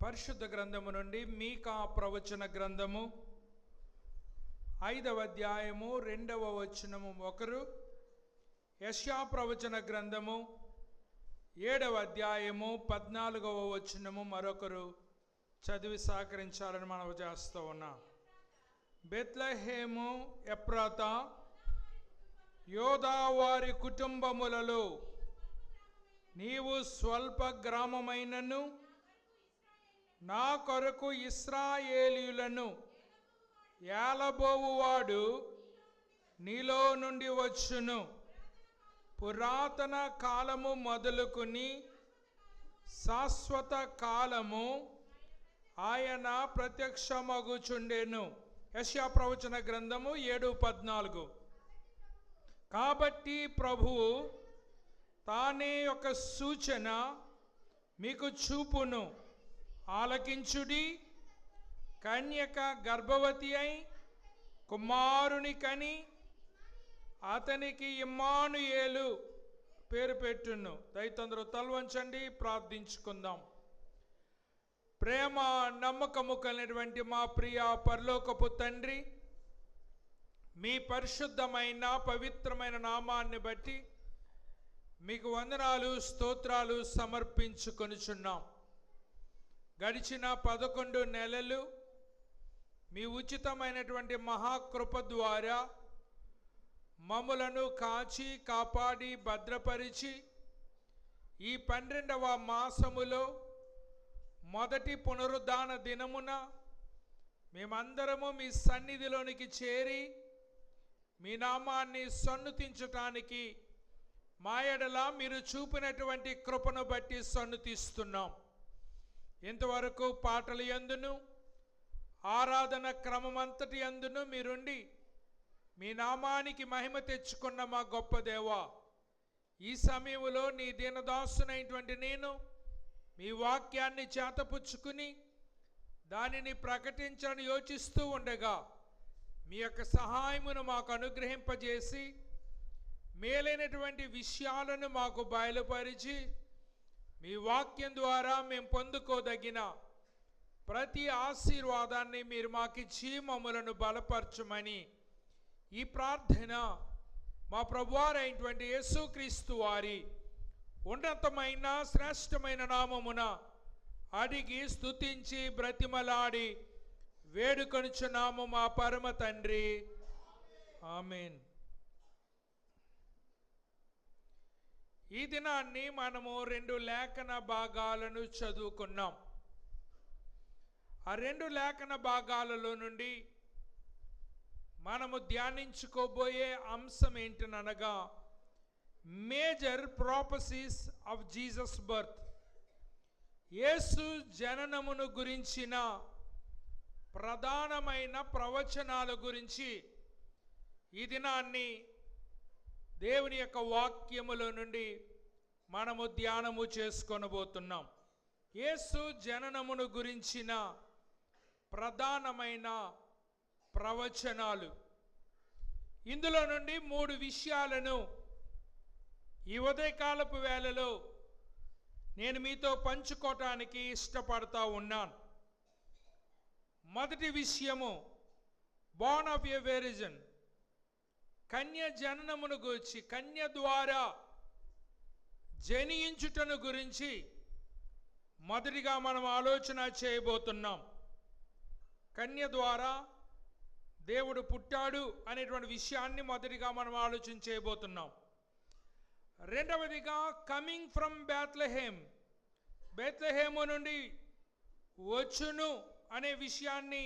పరిశుద్ధ గ్రంథము నుండి మీకా ప్రవచన గ్రంథము 5వ అధ్యాయము 2వ వచనము ఒకరు, యెషయా ప్రవచన గ్రంథము 7వ అధ్యాయము 14వ వచనము మరొకరు చదివి సహకరించాలని మనవి చేస్తూ ఉన్నాం. బెత్లెహేము ఎఫ్రాతా యోదా వారి కుటుంబములలో నీవు స్వల్ప గ్రామమైనను నా కొరకు ఇశ్రాయేలీయులను ఏలబోవువాడు నీలో నుండి వచ్చును. పురాతన కాలము మొదలుకొని శాశ్వత కాలము ఆయన ప్రత్యక్షమగుచుండెను. యెషయా ప్రవచన గ్రంథము 7:14. కాబట్టి ప్రభువు తానే ఒక సూచన మీకు చూపును. ఆలకించుడి. కన్యక గర్భవతి అయి కుమారుని కని అతనికి ఇమ్మానుయేలు పేరు పెట్టును. దయతందరూ తలవంచండి, ప్రార్థించుకుందాం. ప్రేమ నమ్మకము కలిగినటువంటి మా ప్రియ పరలోకపు తండ్రి, మీ పరిశుద్ధమైన పవిత్రమైన నామాన్ని బట్టి మీకు వందనాలు స్తోత్రాలు సమర్పించుకొనుచున్నాం. గడిచిన 11 నెలలు మీ ఉచితమైనటువంటి మహాకృప ద్వారా మమ్ములను కాచి కాపాడి భద్రపరిచి ఈ 12వ మాసములో మొదటి పునరుద్ధాన దినమున మేమందరము మీ సన్నిధిలోనికి చేరి మీ నామాన్ని సన్నుతించటానికి మా ఎడల మీరు చూపినటువంటి కృపను బట్టి సన్నుతిస్తున్నాం. ఇంతవరకు పాటల యందును ఆరాధన క్రమమంతటి యందును మీరుండి మీ నామానికి మహిమ తెచ్చుకున్న మా గొప్ప దేవా, ఈ సమయంలో నీ దీనదాసునైనటువంటి నేను మీ వాక్యాన్ని చేతపుచ్చుకుని దానిని ప్రకటించాలని యోచిస్తూ ఉండగా మీ యొక్క సహాయమును మాకు అనుగ్రహింపజేసి మేలైనటువంటి విషయాలను మాకు బయలుపరిచి మీ వాక్యం ద్వారా మేము పొందుకోదగిన ప్రతి ఆశీర్వాదాన్ని మీరు మాకిచ్చి మమ్మలను బలపరచమని ఈ ప్రార్థన మా ప్రభువారైనటువంటి యేసుక్రీస్తు వారి ఉన్నతమైన శ్రేష్టమైన నామమున అడిగి స్తుతించి బ్రతిమలాడి వేడుకొనుచున్నాము మా పరమ తండ్రి, ఆమేన్. ఈ దినాన్ని మనము 2 లేఖన భాగాలను చదువుకున్నాం. ఆ 2 లేఖన భాగాలలో నుండి మనము ధ్యానించుకోబోయే అంశం ఏంటనగా మేజర్ ప్రాపసీస్ ఆఫ్ జీసస్ బర్త్, యేసు జననమును గురించిన ప్రధానమైన ప్రవచనాల గురించి ఈ దినాన్ని దేవుని యొక్క వాక్యములో నుండి మనము ధ్యానము చేసుకొనబోతున్నాం. యేసు జననమును గురించిన ప్రధానమైన ప్రవచనాలు. ఇందులో నుండి 3 విషయాలను ఈ ఉదయకాలపు వేళలో నేను మీతో పంచుకోవటానికి ఇష్టపడతా ఉన్నాను. మొదటి విషయము బోర్న్ ఆఫ్ ఎ వెర్జిన్, కన్య జననమును గురించి, కన్య ద్వారా జనించుటను గురించి మొదటిగా మనం ఆలోచన చేయబోతున్నాం. కన్య ద్వారా దేవుడు పుట్టాడు అనేటువంటి విషయాన్ని మొదటిగా మనం ఆలోచన చేయబోతున్నాం. రెండవదిగా కమింగ్ ఫ్రమ్ బెత్లెహేమ్, బెత్లెహేము నుండి వచ్చును అనే విషయాన్ని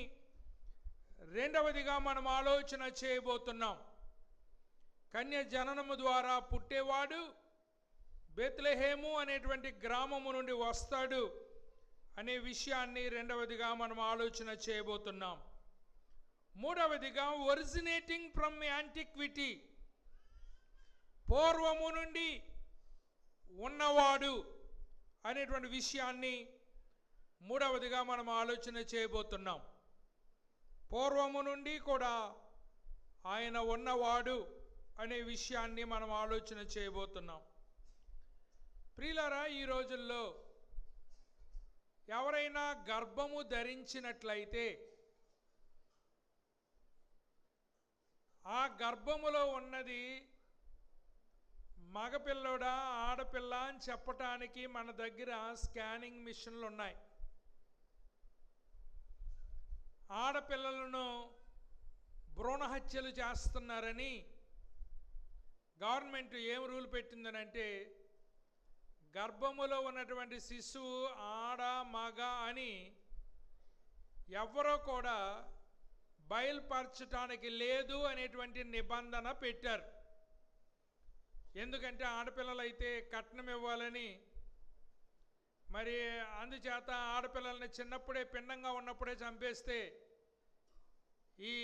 రెండవదిగా మనం ఆలోచన చేయబోతున్నాం. కన్య జననము ద్వారా పుట్టేవాడు బెత్లెహేము అనేటువంటి గ్రామము నుండి వస్తాడు అనే విషయాన్ని రెండవదిగా మనం ఆలోచన చేయబోతున్నాం. మూడవదిగా ఒరిజినేటింగ్ ఫ్రమ్ యాంటిక్విటీ, పూర్వము నుండి ఉన్నవాడు అనేటువంటి విషయాన్ని మూడవదిగా మనం ఆలోచన చేయబోతున్నాం. పూర్వము నుండి కూడా ఆయన ఉన్నవాడు అనే విషయాన్ని మనం ఆలోచన చేయబోతున్నాం. ప్రియులారా, ఈ రోజుల్లో ఎవరైనా గర్భము ధరించినట్లయితే ఆ గర్భములో ఉన్నది మగపిల్లడా ఆడపిల్ల అని చెప్పటానికి మన దగ్గర స్కానింగ్ మిషన్లు ఉన్నాయి. ఆడపిల్లలను భ్రూణ హత్యలు చేస్తున్నారని గవర్నమెంట్ ఏం రూల్ పెట్టిందనంటే, గర్భములో ఉన్నటువంటి శిశువు ఆడ మగ అని ఎవరో కూడా బయలుపరచడానికి లేదు అనేటువంటి నిబంధన పెట్టారు. ఎందుకంటే ఆడపిల్లలైతే కట్నం ఇవ్వాలని, మరి అందుచేత ఆడపిల్లల్ని చిన్నప్పుడే పిండంగా ఉన్నప్పుడే చంపేస్తే ఈ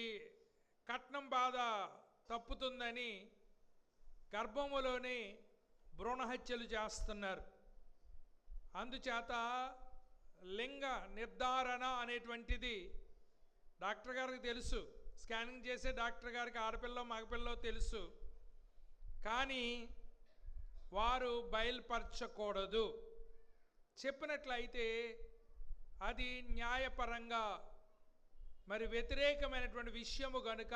కట్నం బాధ తప్పుతుందని గర్భములోని భ్రూణ హత్యలు చేస్తున్నారు. అందుచేత లింగ నిర్ధారణ అనేటువంటిది డాక్టర్ గారికి తెలుసు, స్కానింగ్ చేసే డాక్టర్ గారికి ఆడపిల్లో మగపిల్లో తెలుసు, కానీ వారు బయలుపరచకూడదు. చెప్పినట్లయితే అది న్యాయపరంగా మరి వ్యతిరేకమైనటువంటి విషయము కనుక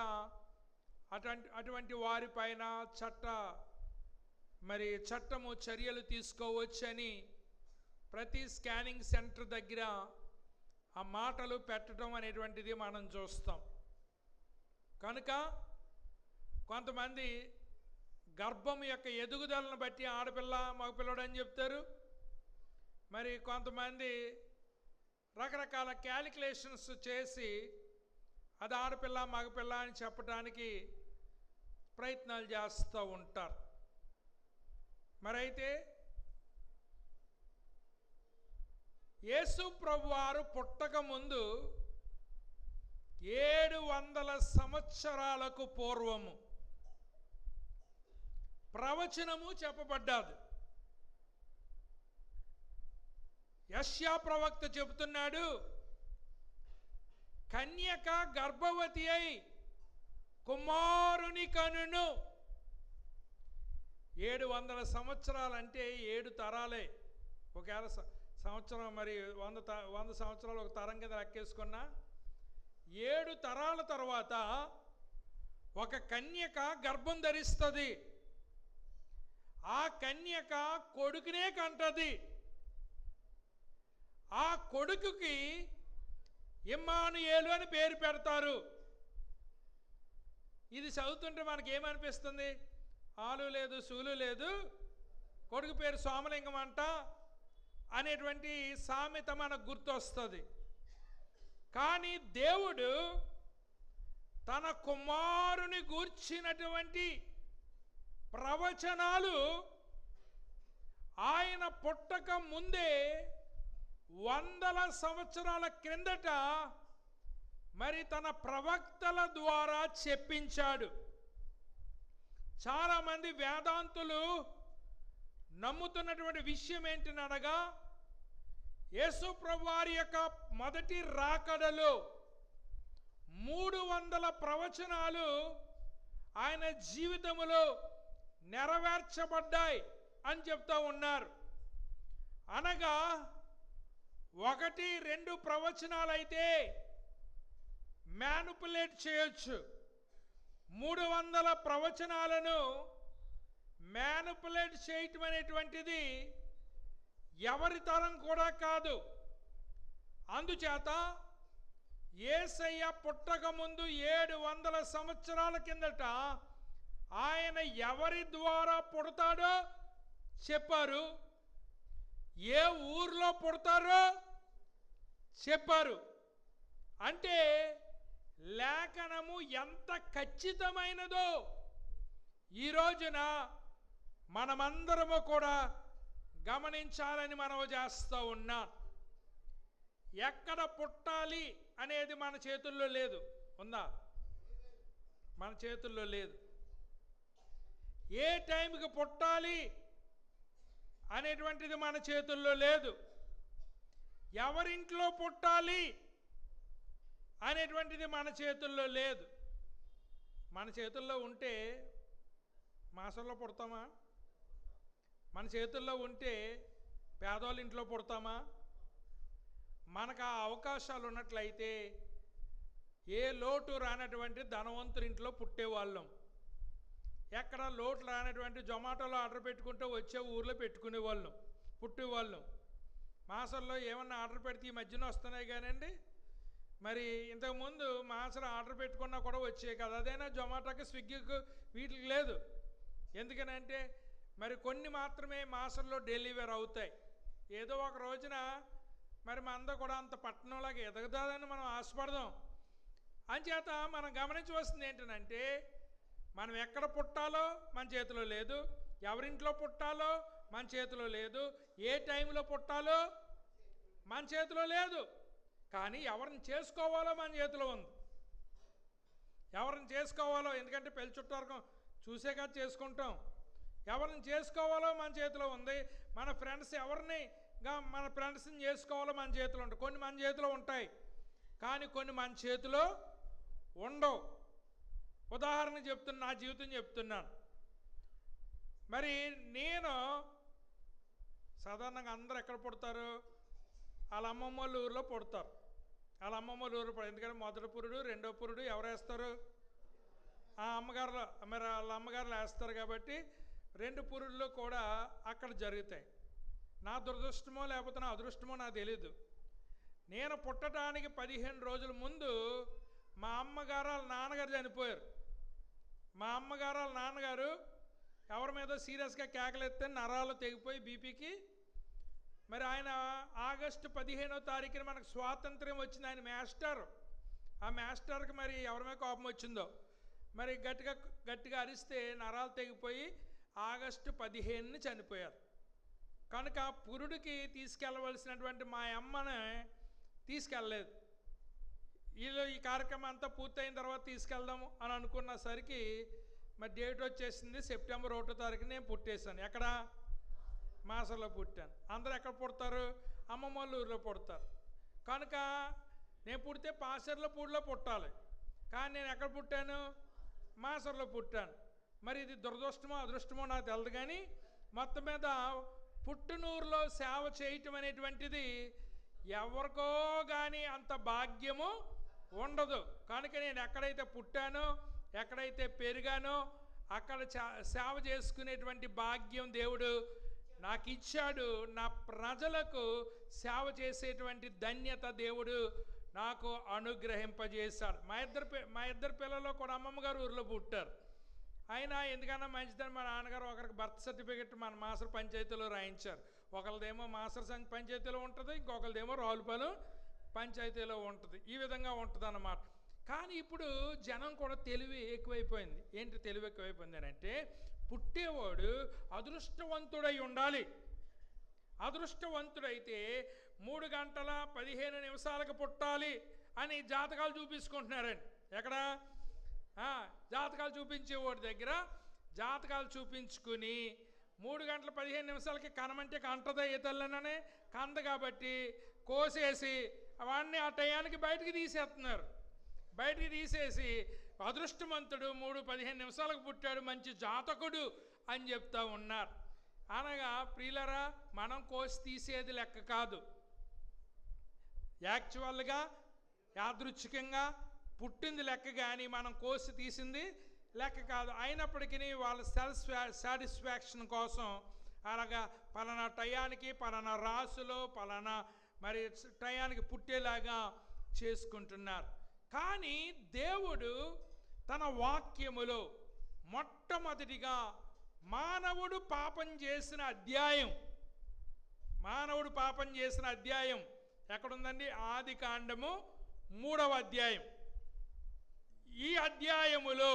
అటువంటి వారిపైన చట్టము చర్యలు తీసుకోవచ్చని ప్రతి స్కానింగ్ సెంటర్ దగ్గర ఆ మాటలు పెట్టడం అనేటువంటిది మనం చూస్తాం. కనుక కొంతమంది గర్భం యొక్క ఎదుగుదలను బట్టి ఆడపిల్ల మగపిల్లడు అని చెప్తారు. మరి కొంతమంది రకరకాల క్యాలిక్యులేషన్స్ చేసి అది ఆడపిల్ల మగపిల్ల అని చెప్పడానికి ప్రయత్నాలు చేస్తూ ఉంటారు. మరైతే యేసు ప్రభువారు పుట్టక ముందు 700 సంవత్సరాలకు పూర్వము ప్రవచనము చెప్పబడ్డాది. యెషయా ప్రవక్త చెబుతున్నాడు, కన్యక గర్భవతి అయి కుమారుని కనును. 700 సంవత్సరాలంటే 7 తరాలే. ఒకవేళ సంవత్సరం మరి 100 సంవత్సరాలు ఒక తరం కింద లెక్కేసుకున్నా 7 తరాల తర్వాత ఒక కన్యక గర్భం ధరిస్తుంది. ఆ కన్యక కొడుకునే కంటది. ఆ కొడుకుకి ఇమ్మానుయేలు అని పేరు పెడతారు. ఇది చదువుతుంటే మనకి ఏమనిపిస్తుంది? ఆలు లేదు సూలు లేదు, కొడుకు పేరు సోమలింగం అంట అనేటువంటి సామెత మనకు గుర్తొస్తుంది. కానీ దేవుడు తన కుమారుని గూర్చినటువంటి ప్రవచనాలు ఆయన పుట్టక ముందే 100 సంవత్సరాల క్రిందట మరి తన ప్రవక్తల ద్వారా చెప్పించాడు. చాలామంది వేదాంతులు నమ్ముతున్నటువంటి విషయం ఏంటనగా, యేసు ప్రభువారి యొక్క మొదటి రాకడలో 300 ప్రవచనాలు ఆయన జీవితములో నెరవేర్చబడ్డాయి అని చెప్తా ఉన్నారు. అనగా 1-2 ప్రవచనాలు అయితే మ్యానిపులేట్ చేయొచ్చు. 300 ప్రవచనాలను మ్యానిపులేట్ చేయటం అనేటువంటిది ఎవరి తరం కూడా కాదు. అందుచేత యేసయ్య పుట్టక ముందు 700 సంవత్సరాల కిందట ఆయన ఎవరి ద్వారా పుడతాడో చెప్పారు, ఏ ఊర్లో పుడతారో చెప్పారు. అంటే లేఖనము ఎంత ఖచ్చితమైనదో ఈ రోజున మనమందరము కూడా గమనించాలని మనవి చేస్తూ ఉన్నాం. ఎక్కడ పుట్టాలి అనేది మన చేతుల్లో లేదు. ఉందా? మన చేతుల్లో లేదు. ఏ టైంకి పుట్టాలి అనేటువంటిది మన చేతుల్లో లేదు. ఎవరింట్లో పుట్టాలి అనేటువంటిది మన చేతుల్లో లేదు. మన చేతుల్లో ఉంటే మాసంలో పుడతామా? మన చేతుల్లో ఉంటే పేదవాళ్ళ ఇంట్లో పుడతామా? మనకు ఆ అవకాశాలు ఉన్నట్లయితే ఏ లోటు రానటువంటి ధనవంతుడి ఇంట్లో పుట్టేవాళ్ళం. ఎక్కడ లోటు రానటువంటి జొమాటోలో ఆర్డర్ పెట్టుకుంటే వచ్చే ఊర్లో పెట్టుకునేవాళ్ళం, పుట్టేవాళ్ళం. మాసంలో ఏమన్నా ఆర్డర్ పెడితే ఈ మధ్యన వస్తున్నాయి కానండి, మరి ఇంతకుముందు మాసంలో ఆర్డర్ పెట్టుకున్నా కూడా వచ్చాయి కదా. అదైనా జొమాటోకి, స్విగ్గీకి వీటికి లేదు. ఎందుకనంటే మరి కొన్ని మాత్రమే మాసంలో డెలివరీ అవుతాయి. ఏదో ఒక రోజున మరి మనతో కూడా అంత పట్టణంలాగా ఎదగదాదని మనం ఆశపడదాం. అంచేత మనం గమనించవలసింది ఏంటంటే, మనం ఎక్కడ పుట్టాలో మన చేతిలో లేదు, ఎవరింట్లో పుట్టాలో మన చేతిలో లేదు, ఏ టైంలో పుట్టాలో మన చేతిలో లేదు. కానీ ఎవరిని చేసుకోవాలో మన చేతిలో ఉంది. ఎవరిని చేసుకోవాలో, ఎందుకంటే పెళ్లి చుట్టారకం చూసే కదా చేసుకుంటాం. ఎవరిని చేసుకోవాలో మన చేతిలో ఉంది. మన ఫ్రెండ్స్ మన ఫ్రెండ్స్ని చేసుకోవాలో మన చేతిలో ఉంటాయి. కొన్ని మన చేతిలో ఉంటాయి, కానీ కొన్ని మన చేతిలో ఉండవు. ఉదాహరణ చెప్తున్నా, నా జీవితం చెప్తున్నాను. మరి నేను సాధారణంగా అందరూ ఎక్కడ పుడతారు? వాళ్ళ అమ్మమ్మ వాళ్ళ ఊరిలో పుడతారు. వాళ్ళ అమ్మమ్మ వాళ్ళ ఊరిలో ఎందుకంటే మొదటి పురుడు, రెండో పురుడు ఎవరు వేస్తారు? ఆ అమ్మగారులో, మరి వాళ్ళ అమ్మగారులు వేస్తారు. కాబట్టి 2 పురుళ్ళు కూడా అక్కడ జరుగుతాయి. నా దురదృష్టమో లేకపోతే నా అదృష్టమో నాకు తెలీదు. నేను పుట్టడానికి 15 రోజుల ముందు మా అమ్మగారు వాళ్ళ నాన్నగారు చనిపోయారు. మా అమ్మగారు వాళ్ళ నాన్నగారు ఎవరి మీద సీరియస్గా కేకలెత్తే నరాలు తెగిపోయి బీపీకి, మరి ఆయన ఆగస్టు 15వ తారీఖున మనకు స్వాతంత్ర్యం వచ్చింది. ఆయన మాస్టర్. ఆ మాస్టర్కి మరి ఎవరి మీద కోపం వచ్చిందో, మరి గట్టిగా అరిస్తే నరాలు తెగిపోయి ఆగస్టు 15ని చనిపోయారు. కనుక పురుడికి తీసుకెళ్ళవలసినటువంటి మా అమ్మని తీసుకెళ్ళలేదు. వీళ్ళు ఈ కార్యక్రమం అంతా పూర్తయిన తర్వాత తీసుకెళ్దాము అని అనుకున్నసరికి మరి డేట్ వచ్చేసింది సెప్టెంబర్ 1వ తారీఖున నేను పుట్టేశాను. ఎక్కడ? మాసంలో పుట్టాను. అందరూ ఎక్కడ పుడతారు? అమ్మమ్మ వాళ్ళ ఊరిలో పుడతారు. కనుక నేను పుడితే పాసర్లపూడిలో పుట్టాలి, కానీ నేను ఎక్కడ పుట్టాను? మాసంలో పుట్టాను. మరి ఇది దురదృష్టమో అదృష్టమో నాకు తెలియదు, కానీ మొత్తం మీద పుట్టునూరులో సేవ చేయటం అనేటువంటిది ఎవరికో కానీ అంత భాగ్యము ఉండదు. కనుక నేను ఎక్కడైతే పుట్టానో, ఎక్కడైతే పెరిగానో అక్కడ సేవ చేసుకునేటువంటి భాగ్యం దేవుడు నాకు ఇచ్చాడు. నా ప్రజలకు సేవ చేసేటువంటి ధన్యత దేవుడు నాకు అనుగ్రహింపజేశాడు. మా ఇద్దరు పిల్లలు కూడా అమ్మమ్మ గారు ఊరిలో పుట్టారు. అయినా ఎందుకన్నా మంచిదని మా నాన్నగారు ఒకరికి బర్త్ సర్టిఫికెట్ మన మాసర్ పంచాయతీలో రాయించారు. ఒకరిదేమో మాసర్ పంచాయతీలో ఉంటుంది, ఇంకొకరిదేమో రావులపాలెం పంచాయతీలో ఉంటుంది. ఈ విధంగా ఉంటుంది అన్నమాట. కానీ ఇప్పుడు జనం కూడా తెలివి ఎక్కువైపోయింది. ఏంటి తెలివి ఎక్కువైపోయింది అని అంటే, పుట్టేవాడు అదృష్టవంతుడై ఉండాలి. అదృష్టవంతుడైతే 3 గంటల 15 నిమిషాలకు పుట్టాలి అని జాతకాలు చూపించుకుంటున్నారండి. ఎక్కడ? జాతకాలు చూపించేవాడి దగ్గర జాతకాలు చూపించుకుని 3 గంటల 15 నిమిషాలకి కనమంటే కంటదా ఏ తల్లననే కంద కాబట్టి కోసేసి వాడిని ఆ టయానికి బయటికి తీసేస్తున్నారు. బయటికి తీసేసి అదృష్టవంతుడు 3:15 నిమిషాలకు పుట్టాడు, మంచి జాతకుడు అని చెప్తా ఉన్నారు. అనగా ప్రియులరా, మనం కోసి తీసేది లెక్క కాదు. యాక్చువల్గా యాదృచ్ఛికంగా పుట్టింది లెక్క, కానీ మనం కోసి తీసింది లెక్క కాదు. అయినప్పటికీ వాళ్ళ సెల్ఫ్ సాటిస్ఫాక్షన్ కోసం అలాగా పలానా టయానికి పలానా రాసులో పలానా మరి టయానికి పుట్టేలాగా చేసుకుంటున్నారు. కానీ దేవుడు తన వాక్యములో మొట్టమొదటిగా మానవుడు పాపం చేసిన అధ్యాయం ఎక్కడుందండి? ఆదికాండము 3వ అధ్యాయం. ఈ అధ్యాయములో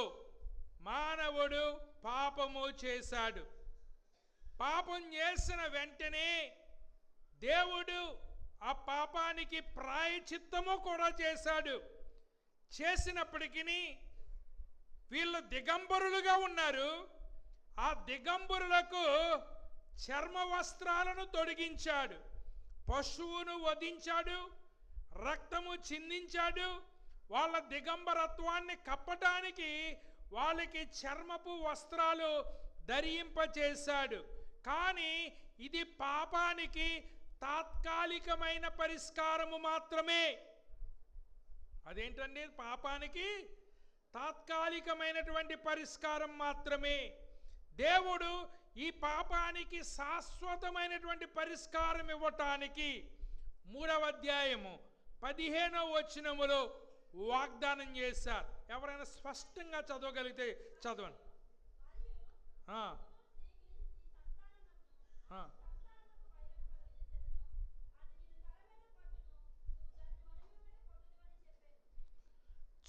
మానవుడు పాపము చేశాడు. పాపం చేసిన వెంటనే దేవుడు ఆ పాపానికి ప్రాయశ్చిత్తము కూడా చేశాడు. చేసినప్పటికీ వీళ్ళు దిగంబరులుగా ఉన్నారు. ఆ దిగంబరులకు చర్మ వస్త్రాలను తొడిగించాడు, పశువును వధించాడు, రక్తము చిందించాడు. వాళ్ళ దిగంబరత్వాన్ని కప్పటానికి వాళ్ళకి చర్మపు వస్త్రాలు ధరింపచేశాడు. కానీ ఇది పాపానికి తాత్కాలికమైన పరిష్కారము మాత్రమే. అదేంటండి? పాపానికి తాత్కాలికమైనటువంటి పరిష్కారం మాత్రమే. దేవుడు ఈ పాపానికి శాశ్వతమైనటువంటి పరిష్కారం ఇవ్వటానికి 3వ అధ్యాయము 15వ వచనములో వాగ్దానం చేశారు. ఎవరైనా స్పష్టంగా చదవగలిగితే చదవండి.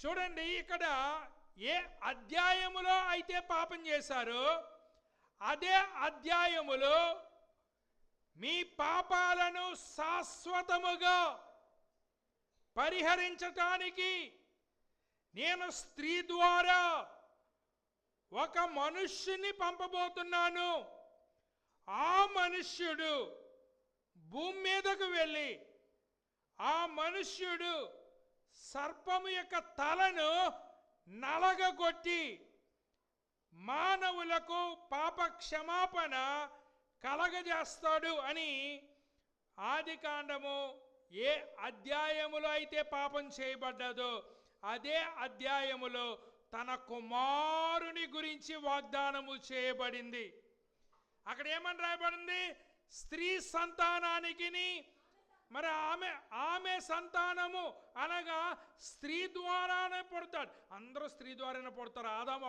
చూడండి, ఇక్కడ ఏ అధ్యాయములో అయితే పాపం చేశారో అదే అధ్యాయములో మీ పాపాలను శాశ్వతముగా పరిహరించటానికి నేను స్త్రీ ద్వారా ఒక మనుష్యుని పంపబోతున్నాను. ఆ మనుష్యుడు భూమి మీదకు వెళ్ళి ఆ మనుష్యుడు సర్పము యొక్క తలను నలగగొట్టి మానవులకు పాప క్షమాపణ కలగజేస్తాడు అని ఆదికాండము ఏ అధ్యాయములో అయితే పాపం చేయబడ్డదో అదే అధ్యాయములో తన కుమారుని గురించి వాగ్దానము చేయబడింది. అక్కడ ఏమని రాయబడింది? స్త్రీ సంతానానికి, మరి ఆమె సంతానము అనగా స్త్రీ ద్వారానే పుడతాడు. అందరూ స్త్రీ ద్వారానే పుడతారు, ఆదాము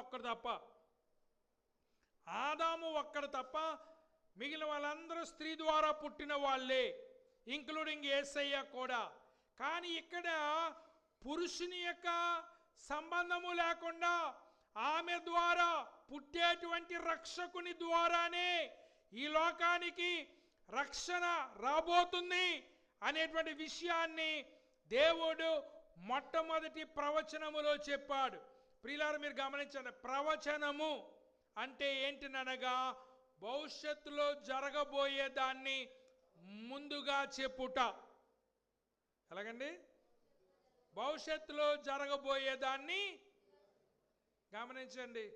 ఒక్కడు తప్ప మిగిలిన వాళ్ళందరూ స్త్రీ ద్వారా పుట్టిన వాళ్ళే, ఇంక్లూడింగ్ యేసయ్య కూడా. కానీ ఇక్కడ పురుషుని యొక్క సంబంధము లేకుండా ఆమె ద్వారా పుట్టేటువంటి రక్షకుని ద్వారానే ఈ లోకానికి రక్షణ రాబోతుంది అనేటువంటి విషయాన్ని దేవుడు మొట్టమొదటి ప్రవచనములో చెప్పాడు. ప్రియులారా, మీరు గమనించండి, ప్రవచనము అంటే ఏంటిననగా భవిష్యత్తులో జరగబోయేదాన్ని ముందుగా చెప్పుట. ఎలాగండి? భవిష్యత్తులో జరగబోయేదాన్ని గమనించండి.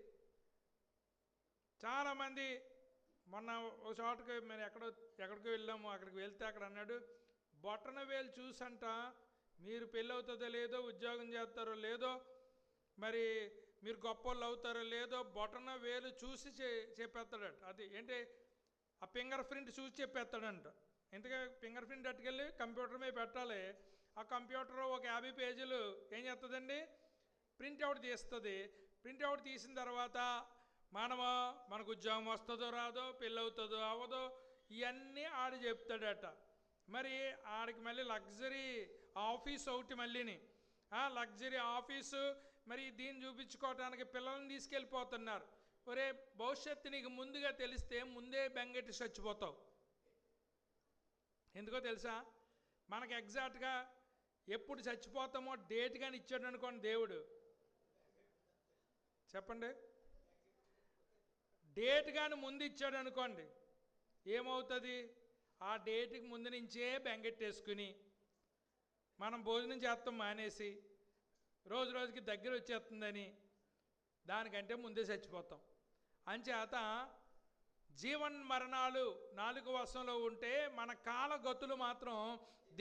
చాలామంది మొన్న ఒక చోటకి మేము ఎక్కడికి వెళ్ళాము, అక్కడికి వెళ్తే అక్కడ అన్నాడు, బొట్టన వేలు చూసంట మీరు పెళ్ళి అవుతుందో లేదో, ఉద్యోగం చేస్తారో లేదో, మరి మీరు గొప్పోళ్ళు అవుతారో లేదో బొటన వేలు చూసి చెప్పేస్తాడట. అది ఏంటి? ఆ ఫింగర్ ప్రింట్ చూసి చెప్పేస్తాడంట. ఎందుకంటే ఫింగర్ ప్రింట్ అట్టుకెళ్ళి కంప్యూటర్ మీద పెట్టాలి. ఆ కంప్యూటర్ ఒక 50 పేజీలు ఏం చేస్తుందండి? ప్రింట్అవుట్ తీస్తుంది. ప్రింట్అవుట్ తీసిన తర్వాత మనకు ఉద్యోగం వస్తుందో రాదో, పెళ్ళి అవుతుందో అవ్వదో, ఇవన్నీ ఆడు చెప్తాడట. మరి ఆడికి మళ్ళీ లగ్జరీ ఆఫీస్ ఒకటి, మళ్ళీని లగ్జరీ ఆఫీసు, మరి దీన్ని చూపించుకోవటానికి పిల్లల్ని తీసుకెళ్ళిపోతున్నారు. ఒరే, భవిష్యత్తు నీకు ముందుగా తెలిస్తే ముందే బెంగెట్టి చచ్చిపోతావు. ఎందుకో తెలుసా? మనకు ఎగ్జాక్ట్గా ఎప్పుడు చచ్చిపోతామో డేట్ కానీ ఇచ్చాడు అనుకోండి దేవుడు, చెప్పండి, డేట్ కానీ ముందు ఇచ్చాడు అనుకోండి, ఏమవుతుంది? ఆ డేట్కి ముందు నుంచే బెంగెట్టేసుకుని మనం భోజనం చేస్తాం మానేసి రోజు రోజుకి దగ్గర వచ్చేస్తుందని దానికంటే ముందే చచ్చిపోతాం. అంచేత జీవన్ మరణాలు 4 వశంలో ఉంటే మన కాలగతులు మాత్రం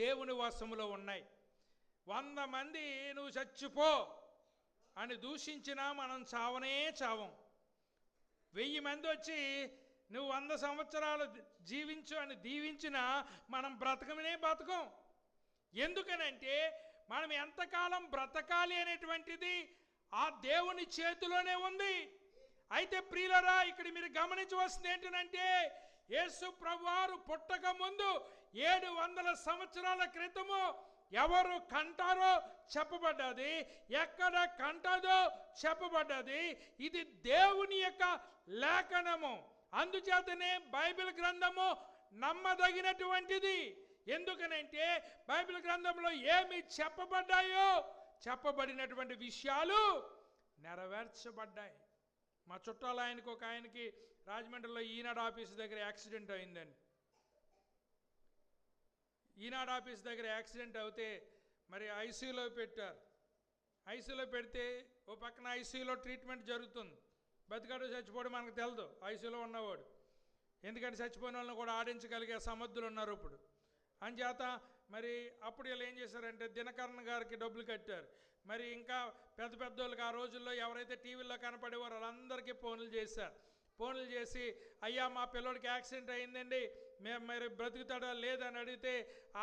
దేవుని వశంలో ఉన్నాయి. 100 మంది నువ్వు చచ్చిపో అని దూషించినా మనం చావనే చావం. 1000 మంది వచ్చి నువ్వు 100 సంవత్సరాలు జీవించు అని దీవించినా మనం బ్రతకమనే బతకం. ఎందుకనంటే మనం ఎంతకాలం బ్రతకాలి అనేటువంటిది ఆ దేవుని చేతిలోనే ఉంది. అయితే ప్రియులరా, ఇక్కడ మీరు గమనించవలసింది ఏంటంటే, యేసు ప్రభువారు పుట్టక ముందు 700 సంవత్సరాల క్రితము ఎవరు కంటారో చెప్పబడ్డది, ఎక్కడ కంటదో చెప్పబడ్డది. ఇది దేవుని యొక్క లేఖనము. అందుచేతనే బైబిల్ గ్రంథము నమ్మదగినటువంటిది. ఎందుకనంటే బైబిల్ గ్రంథంలో ఏమి చెప్పబడ్డాయో చెప్పబడినటువంటి విషయాలు నెరవేర్చబడ్డాయి. మా చుట్టాలు ఒక ఆయనకి రాజమండ్రిలో ఈనాడు ఆఫీస్ దగ్గర యాక్సిడెంట్ అయిందండి. ఈనాడు ఆఫీస్ దగ్గర యాక్సిడెంట్ అవుతే మరి ఐసీయూలో పెట్టారు. ఐసీయూలో పెడితే ఓ పక్కన ఐసీయూలో ట్రీట్మెంట్ జరుగుతుంది. బతికాడు చచ్చిపోవడం మనకు తెలదు ఐసీయూలో ఉన్నవాడు. ఎందుకంటే చచ్చిపోయిన వాళ్ళని కూడా ఆడించగలిగే సమర్థులు ఉన్నారు ఇప్పుడు. అంచేత మరి అప్పుడు వీళ్ళు ఏం చేశారంటే దినకరణ గారికి డబ్బులు కట్టారు. మరి ఇంకా పెద్ద పెద్దోళ్ళకి ఆ రోజుల్లో ఎవరైతే టీవీలో కనపడేవారో వాళ్ళందరికీ ఫోన్లు చేశారు. ఫోన్లు చేసి అయ్యా మా పిల్లోడికి యాక్సిడెంట్ అయిందండి, మేము మరి బ్రతుకుతాడా లేదని అడిగితే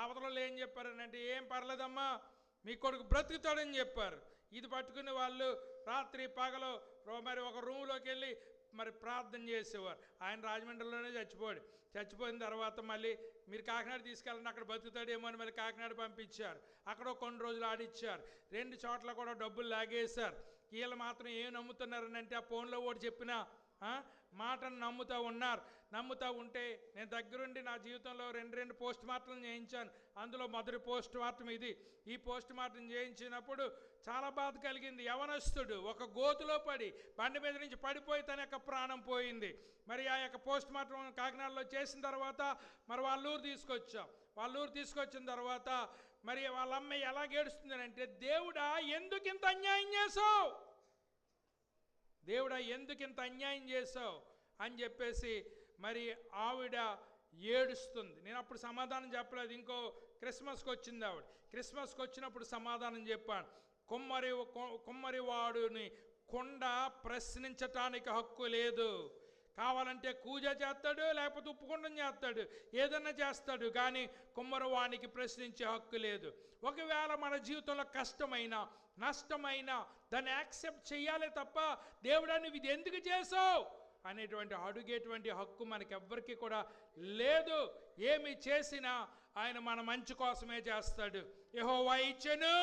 అవతలలో ఏం చెప్పారనంటే ఏం పర్లేదమ్మా మీ కొడుకు బ్రతుకుతాడని చెప్పారు. ఇది పట్టుకుని వాళ్ళు రాత్రి పగలు మరి ఒక రూమ్లోకి వెళ్ళి మరి ప్రార్థన చేసేవారు. ఆయన రాజమండ్రిలోనే చచ్చిపోయిన తర్వాత మళ్ళీ మీరు కాకినాడ తీసుకెళ్ళండి అక్కడ బతుకుతాడేమో అని మళ్ళీ కాకినాడ పంపించారు. అక్కడ కొన్ని రోజులు ఆడిచ్చారు. 2 చోట్ల కూడా డబ్బులు లాగేశారు. వీళ్ళు మాత్రం ఏం నమ్ముతున్నారనంటే ఆ ఫోన్లో ఒకటి చెప్పిన మాటను నమ్ముతూ ఉన్నారు. నమ్ముతూ ఉంటే నేను దగ్గరుండి నా జీవితంలో 2 పోస్ట్ మార్టం చేయించాను. అందులో మొదటి పోస్ట్ మార్టం ఇది. ఈ పోస్ట్ మార్టం చేయించినప్పుడు చాలా బాధ కలిగింది. యవనస్తుడు ఒక గోతులో పడి బండి మీద నుంచి పడిపోయి తన యొక్క ప్రాణం పోయింది. మరి ఆ యొక్క పోస్ట్ మార్టం కాకినాడలో చేసిన తర్వాత మరి వాళ్ళ ఊరు తీసుకొచ్చిన తర్వాత మరి వాళ్ళ అమ్మాయి ఎలా ఏడుస్తుంది అంటే దేవుడా ఎందుకు ఇంత అన్యాయం చేసావు, దేవుడా ఎందుకు ఇంత అన్యాయం చేసావు అని చెప్పేసి మరి ఆవిడ ఏడుస్తుంది. నేను అప్పుడు సమాధానం చెప్పలేదు. ఇంకో క్రిస్మస్కి వచ్చింది ఆవిడ. క్రిస్మస్కి వచ్చినప్పుడు సమాధానం చెప్పాను. కుమ్మరివాడుని కొండ ప్రశ్నించటానికి హక్కు లేదు. కావాలంటే కూజ చేస్తాడు, లేకపోతే ఉప్పుకుండం చేస్తాడు, ఏదన్నా చేస్తాడు, కానీ కుమ్మరివానికి ప్రశ్నించే హక్కు లేదు. ఒకవేళ మన జీవితంలో కష్టమైన నష్టమైన దాన్ని యాక్సెప్ట్ చేయాలి తప్ప దేవుడా నువ్వు ఇది ఎందుకు చేసావు అనేటువంటి అడుగేటువంటి హక్కు మనకెవ్వరికి కూడా లేదు. ఏమి చేసినా ఆయన మన మంచి కోసమే చేస్తాడు. యెహోవా ఇచ్చెను,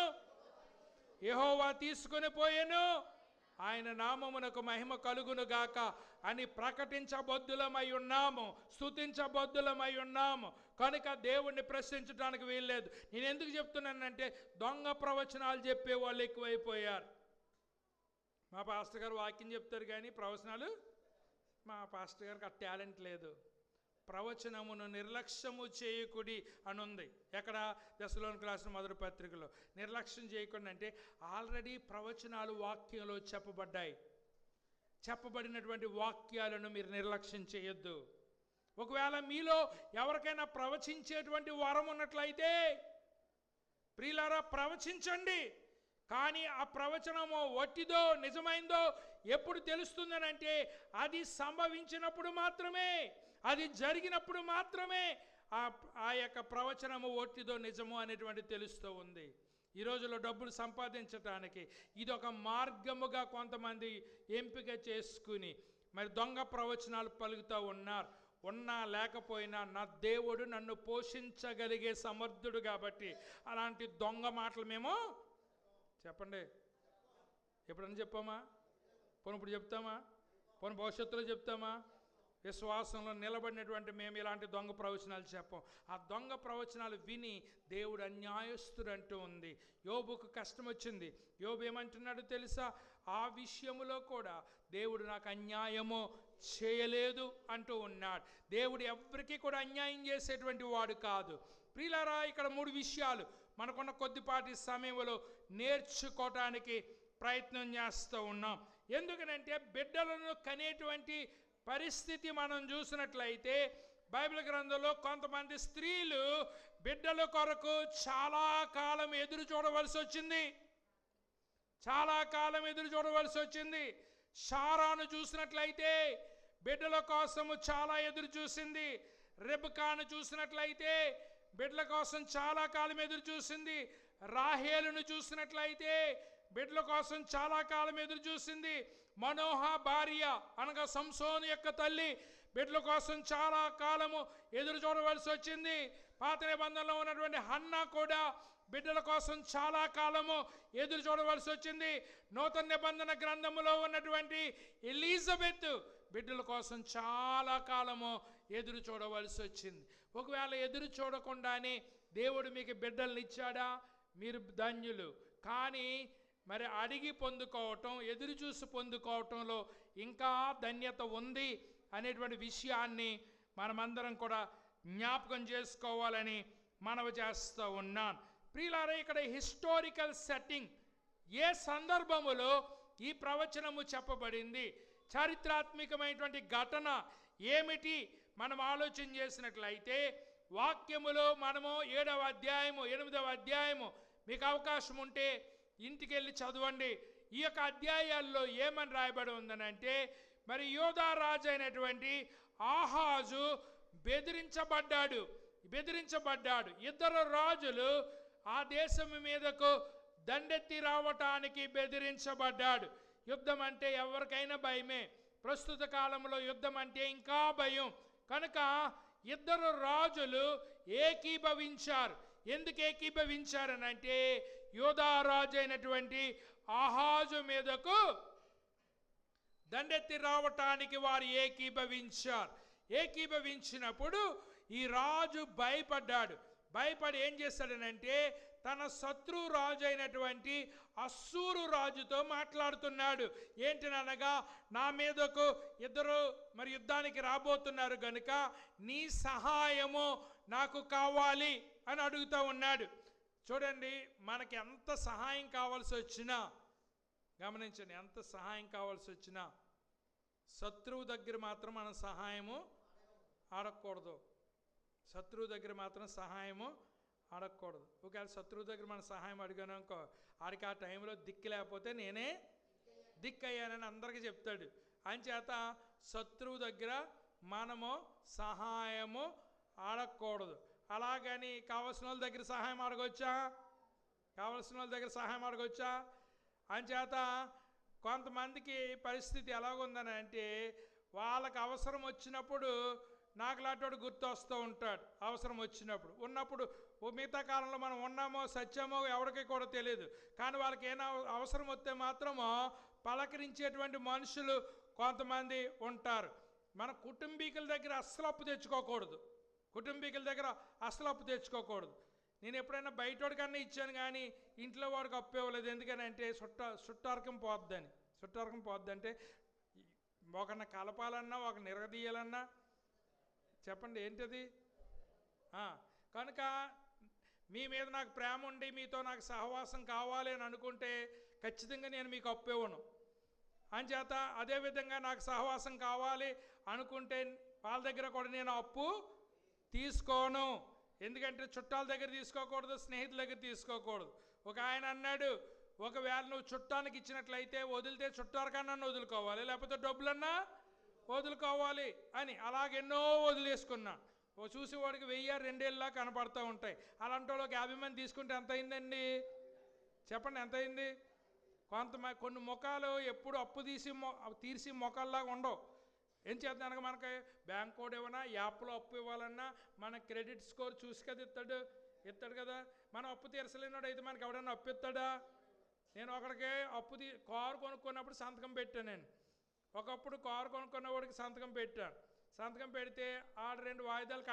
యెహోవా తీసుకుని పోయెను, ఆయన నామమునకు మహిమ కలుగును గాక అని ప్రకటించబద్దులమై ఉన్నాము, స్తుతించబద్దులమై ఉన్నాము. కనుక దేవుణ్ణి ప్రశ్నించడానికి వీల్లేదు. నేను ఎందుకు చెప్తున్నానంటే దొంగ ప్రవచనాలు చెప్పే వాళ్ళు ఎక్కువైపోయారు. మా పాస్టర్ గారు వాక్యం చెప్తారు కానీ ప్రవచనాలు మా పాస్టర్ గారికి ఆ టాలెంట్ లేదు. ప్రవచనమును నిర్లక్ష్యము చేయకుడి అని ఉంది. ఎక్కడ? దశలోనికి రాసిన మొదటి పత్రికలో. నిర్లక్ష్యం చేయకుండా అంటే ఆల్రెడీ ప్రవచనాలు వాక్యంలో చెప్పబడినటువంటి వాక్యాలను మీరు నిర్లక్ష్యం చేయొద్దు. ఒకవేళ మీలో ఎవరికైనా ప్రవచించేటువంటి వరం ఉన్నట్లయితే ప్రియులారా ప్రవచించండి. కానీ ఆ ప్రవచనము వట్టిదో నిజమైందో ఎప్పుడు తెలుస్తుందనంటే అది సంభవించినప్పుడు మాత్రమే, అది జరిగినప్పుడు మాత్రమే ఆ యొక్క ప్రవచనము వట్టిదో నిజమో అనేటువంటి తెలుస్తూ ఉంది. ఈ రోజుల్లో డబ్బులు సంపాదించడానికి ఇది ఒక మార్గముగా కొంతమంది ఎంపిక చేసుకుని మరి దొంగ ప్రవచనాలు పలుకుతూ ఉన్నారు. ఉన్నా లేకపోయినా నా దేవుడు నన్ను పోషించగలిగే సమర్థుడు కాబట్టి అలాంటి దొంగ మాటలు మేము చెప్పండి ఎప్పుడన్నా చెప్పామా? ఇప్పుడు చెప్తామా? భవిష్యత్తులో చెప్తామా? విశ్వాసంలో నిలబడినటువంటి మేము ఇలాంటి దొంగ ప్రవచనాలు చెప్పం. ఆ దొంగ ప్రవచనాలు విని దేవుడు అన్యాయస్తుడు అంటూ ఉంది. యోబుకు కష్టం వచ్చింది. యోబు ఏమంటున్నాడు తెలుసా? ఆ విషయములో కూడా దేవుడు నాకు అన్యాయము చేయలేదు అంటూ ఉన్నాడు. దేవుడు ఎవరికి కూడా అన్యాయం చేసేటువంటి వాడు కాదు. ప్రియులారా, ఇక్కడ 3 విషయాలు మనకున్న కొద్దిపాటి సమయంలో నేర్చుకోవటానికి ప్రయత్నం చేస్తూ ఉన్నాం. ఎందుకనంటే బిడ్డలను కనేటువంటి పరిస్థితి మనం చూసినట్లయితే బైబిల్ గ్రంథంలో కొంతమంది స్త్రీలు బిడ్డల కొరకు చాలా కాలం ఎదురు చూడవలసి వచ్చింది. శారాను చూసినట్లయితే బిడ్డల కోసము చాలా ఎదురు చూసింది. రెబెకాను చూసినట్లయితే బిడ్డల కోసం చాలా కాలం ఎదురు చూసింది. రాహేలును చూసినట్లయితే బిడ్డల కోసం చాలా కాలం ఎదురు చూసింది. మనోహ భార్య అనగా సంసోను యొక్క తల్లి బిడ్డల కోసం చాలా కాలము ఎదురు చూడవలసి వచ్చింది. పాత నిబంధనలో ఉన్నటువంటి హన్నా కూడా బిడ్డల కోసం చాలా కాలము ఎదురు చూడవలసి వచ్చింది. నూతన నిబంధన గ్రంథములో ఉన్నటువంటి ఎలిజబెత్ బిడ్డల కోసం చాలా కాలము ఎదురు చూడవలసి వచ్చింది. ఒకవేళ ఎదురు చూడకుండానే దేవుడు మీకు బిడ్డల్ని ఇచ్చాడా? మీరు ధన్యులు. కానీ మరి అడిగి పొందుకోవటం, ఎదురు చూసి పొందుకోవటంలో ఇంకా ధన్యత ఉంది అనేటువంటి విషయాన్ని మనమందరం కూడా జ్ఞాపకం చేసుకోవాలని మనవి చేస్తూ ఉన్నాను. ప్రియులారా, ఇక్కడ హిస్టారికల్ సెట్టింగ్, ఏ సందర్భములో ఈ ప్రవచనము చెప్పబడింది, చారిత్రాత్మకమైనటువంటి ఘటన ఏమిటి మనం ఆలోచన చేసినట్లయితే వాక్యములో మనము 7వ అధ్యాయము 8వ అధ్యాయము మీకు అవకాశం ఉంటే ఇంటికి వెళ్ళి చదవండి. ఈ యొక్క అధ్యాయాల్లో ఏమని రాయబడి ఉందనంటే, మరి యోధా రాజు అయినటువంటి ఆహాజు బెదిరించబడ్డాడు. ఇద్దరు రాజులు ఆ దేశం మీదకు దండెత్తి రావటానికి బెదిరించబడ్డాడు. యుద్ధం అంటే ఎవరికైనా భయమే. ప్రస్తుత కాలంలో యుద్ధం అంటే ఇంకా భయం. కనుక ఇద్దరు రాజులు ఏకీభవించారు. ఎందుకు ఏకీభవించారనంటే, యోధా రాజు అయినటువంటి ఆహాజు మీదకు దండెత్తి రావటానికి వారు ఏకీభవించినప్పుడు ఈ రాజు భయపడి ఏం చేస్తాడనంటే, తన శత్రు రాజు అయినటువంటి అస్సూరు రాజుతో మాట్లాడుతున్నాడు. ఏంటనగా, నా మీదకు ఇద్దరు మరి యుద్ధానికి రాబోతున్నారు గనుక నీ సహాయము నాకు కావాలి అని అడుగుతూ ఉన్నాడు. చూడండి, మనకి ఎంత సహాయం కావాల్సి వచ్చినా, గమనించండి, ఎంత సహాయం కావాల్సి వచ్చినా శత్రువు దగ్గర మాత్రం మనం సహాయము అడగకూడదు. ఒకవేళ శత్రువు దగ్గర మనం సహాయం అడిగాను అనుకో, ఆడికి ఆ టైంలో దిక్కు లేకపోతే నేనే దిక్కయ్యానని అందరికీ చెప్తాడు. అంచేత శత్రువు దగ్గర మనము సహాయము అడగకూడదు. అలాగని కావలసిన వాళ్ళ దగ్గర సహాయం అడగొచ్చా? అంచేత కొంతమందికి పరిస్థితి ఎలాగుందని అంటే, వాళ్ళకి అవసరం వచ్చినప్పుడు నాకు లాంటి గుర్తు వస్తూ ఉంటాడు. అవసరం వచ్చినప్పుడు ఉన్నప్పుడు మిగతా కాలంలో మనం ఉన్నామో సత్యమో ఎవరికి కూడా తెలియదు. కానీ వాళ్ళకి ఏమైనా అవసరం వస్తే మాత్రమో పలకరించేటువంటి మనుషులు కొంతమంది ఉంటారు. మన కుటుంబీకుల దగ్గర అస్సలు అప్పు తెచ్చుకోకూడదు. నేను ఎప్పుడైనా బయటోడి కన్నా ఇచ్చాను కానీ ఇంట్లో వాడికి అప్పు ఇవ్వలేదు. ఎందుకనంటే చుట్టారకం పోద్ది అంటే ఒకరిని కలపాలన్నా ఒక నిరగదీయాలన్నా చెప్పండి ఏంటది. కనుక మీ మీద నాకు ప్రేమ ఉండి మీతో నాకు సహవాసం కావాలి అని అనుకుంటే ఖచ్చితంగా నేను మీకు అప్పు ఇవ్వను. అంచేత అదేవిధంగా నాకు సహవాసం కావాలి అనుకుంటే వాళ్ళ దగ్గర కూడా నేను అప్పు తీసుకోను. ఎందుకంటే చుట్టాల దగ్గర తీసుకోకూడదు, స్నేహితుల దగ్గర తీసుకోకూడదు. ఒక ఆయన అన్నాడు, ఒకవేళ నువ్వు చుట్టానికి ఇచ్చినట్లయితే వదిలితే చుట్టాలకన్నా వదులుకోవాలి, లేకపోతే డబ్బులన్నా వదులుకోవాలి అని. అలాగెన్నో వదిలేసుకున్నా. చూసి వాడికి 1000-2000 కనపడుతూ ఉంటాయి. అలాంటి వాళ్ళకి 50 మంది తీసుకుంటే ఎంత అయిందండి? చెప్పండి, ఎంత అయింది? కొన్ని ముఖాలు ఎప్పుడు అప్పు తీసి ముఖాల్లాగా ఉండవు. ఏం చేద్దాం అనగా, మనకి బ్యాంక్ కోడ్ ఇవ్వనా, యాప్లో అప్పు ఇవ్వాలన్నా మన క్రెడిట్ స్కోర్ చూసి కదా ఇస్తాడు కదా. మనం అప్పు తీర్చలేనాడు అయితే మనకి ఎవడన్నా అప్పు ఇస్తాడా? నేను ఒకడికి కారు కొనుక్కున్నప్పుడు సంతకం పెట్టాను. నేను ఒకప్పుడు కారు కొనుక్కున్న వాడికి సంతకం పెడితే ఆడు 2 వాయిదాలు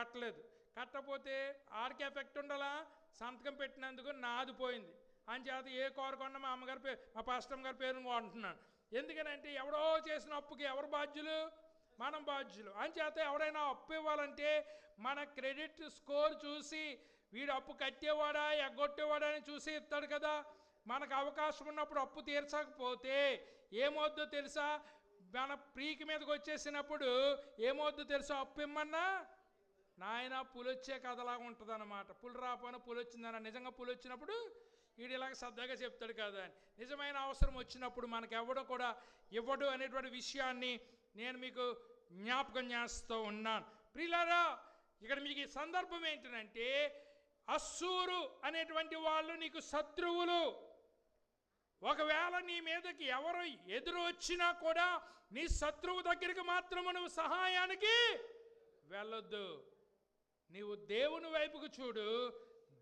కట్టపోతే ఆడికి ఎఫెక్ట్ ఉండాలా? సంతకం పెట్టినందుకు నాది పోయింది. అంచేత ఏ కారు కొన్నా మా పాస్టర్ గారి పేరు కొంటున్నాను. ఎందుకనంటే ఎవడో చేసిన అప్పుకి ఎవరు బాధ్యులు? మనం బాధ్యులు. అంచేత ఎవరైనా అప్పు ఇవ్వాలంటే మన క్రెడిట్ స్కోర్ చూసి వీడు అప్పు కట్టేవాడా ఎగ్గొట్టేవాడా అని చూసి ఇస్తాడు కదా. మనకు అవకాశం ఉన్నప్పుడు అప్పు తీర్చకపోతే ఏమవుద్దో తెలుసా? మన ప్రీకి మీదకి వచ్చేసినప్పుడు ఏమవుద్దో తెలుసా? అప్పు ఇమ్మన్నా నాయన పులొచ్చే కథలాగా ఉంటుంది అన్నమాట. పులు రాపోయినా పులు వచ్చిందన్న. నిజంగా పులు వచ్చినప్పుడు వీడు ఇలాగ సరదాగా చెప్తాడు కదా అని. నిజమైన అవసరం వచ్చినప్పుడు మనకు ఎవడో కూడా ఇవ్వడు అనేటువంటి విషయాన్ని నేను మీకు జ్ఞాపకం చేస్తూ ఉన్నాను. ప్రియులారా, ఇక్కడ మీకు ఈ సందర్భం ఏంటంటే, అస్సూరు అనేటువంటి వాళ్ళు నీకు శత్రువులు. ఒకవేళ నీ మీదకి ఎవరు ఎదురు వచ్చినా కూడా నీ శత్రువు దగ్గరికి మాత్రము నువ్వు సహాయానికి వెళ్ళొద్దు. నీవు దేవుని వైపుకు చూడు,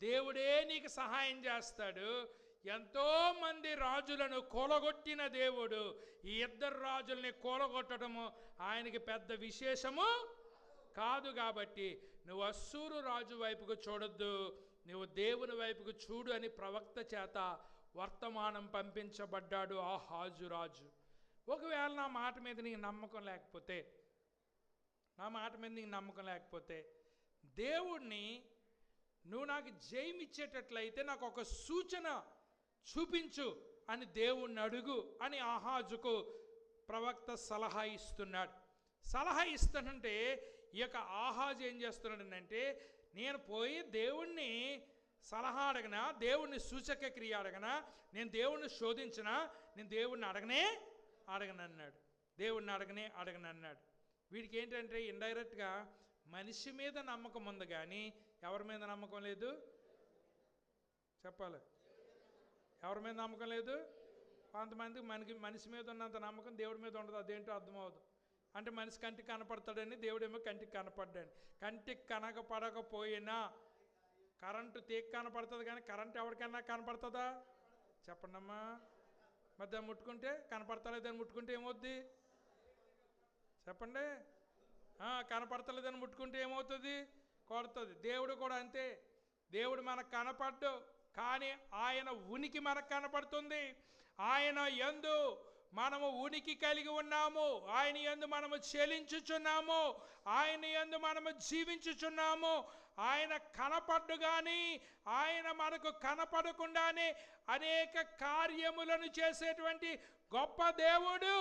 దేవుడే నీకు సహాయం చేస్తాడు. ఎంతోమంది రాజులను కూలగొట్టిన దేవుడు ఈ ఇద్దరు రాజుల్ని కూలగొట్టడము ఆయనకి పెద్ద విశేషము కాదు. కాబట్టి నువ్వు అస్సూరు రాజు వైపుకు చూడొద్దు, నువ్వు దేవుని వైపుకు చూడు అని ప్రవక్త చేత వర్తమానం పంపించబడ్డాడు ఆహాజు రాజు. ఒకవేళ నా మాట మీద నీకు నమ్మకం లేకపోతే దేవుణ్ణి నువ్వు నాకు జయమిచ్చేటట్లయితే నాకు ఒక సూచన చూపించు అని దేవుణ్ణి అడుగు అని ఆహాజుకు ప్రవక్త సలహా ఇస్తున్నాడు. సలహా ఇస్తానంటే ఈ యొక్క ఆహాజు ఏం చేస్తున్నాడంటే, నేను పోయి దేవుణ్ణి సలహా అడగనా, దేవుణ్ణి సూచక క్రియ అడగనా, నేను దేవుణ్ణి శోధించనా, నేను దేవుణ్ణి అడగనన్నాడు. దేవుణ్ణి అడగనన్నాడు. వీడికి ఏంటంటే ఇండైరెక్ట్గా మనిషి మీద నమ్మకం ఉంది కానీ ఎవరి మీద నమ్మకం లేదు. చెప్పాలి, ఎవరి మీద నమ్మకం లేదు. కొంతమందికి మనిషి మీద ఉన్నంత నమ్మకం దేవుడి మీద ఉండదు. అదేంటో అర్థమవుతుంది. అంటే మనిషి కంటికి కనపడతాడని, దేవుడేమో కంటికి కనపడ్డాని. కంటికి కనపడకపోయినా కరెంటు తీగ కనపడుతుంది కానీ కరెంట్ ఎవరికైనా కనపడుతుందా? చెప్పండి అమ్మా. మరి దాన్ని ముట్టుకుంటే కనపడతలేదని ముట్టుకుంటే ఏమవుద్ది? చెప్పండి. కనపడతలేదని ముట్టుకుంటే ఏమవుతుంది? కొడుతుంది. దేవుడు కూడా అంతే. దేవుడు మనకు కనపడ్డు కానీ ఆయన ఉనికి మనకు కనపడుతుంది. ఆయన యందు మనము ఉనికి కలిగి ఉన్నాము. ఆయన యందు మనము చెలించుచున్నాము. ఆయన యందు మనము జీవించుచున్నాము. ఆయన కనపడ్డు కానీ ఆయన మనకు కనపడకుండానే అనేక కార్యములను చేసేటువంటి గొప్ప దేవుడు.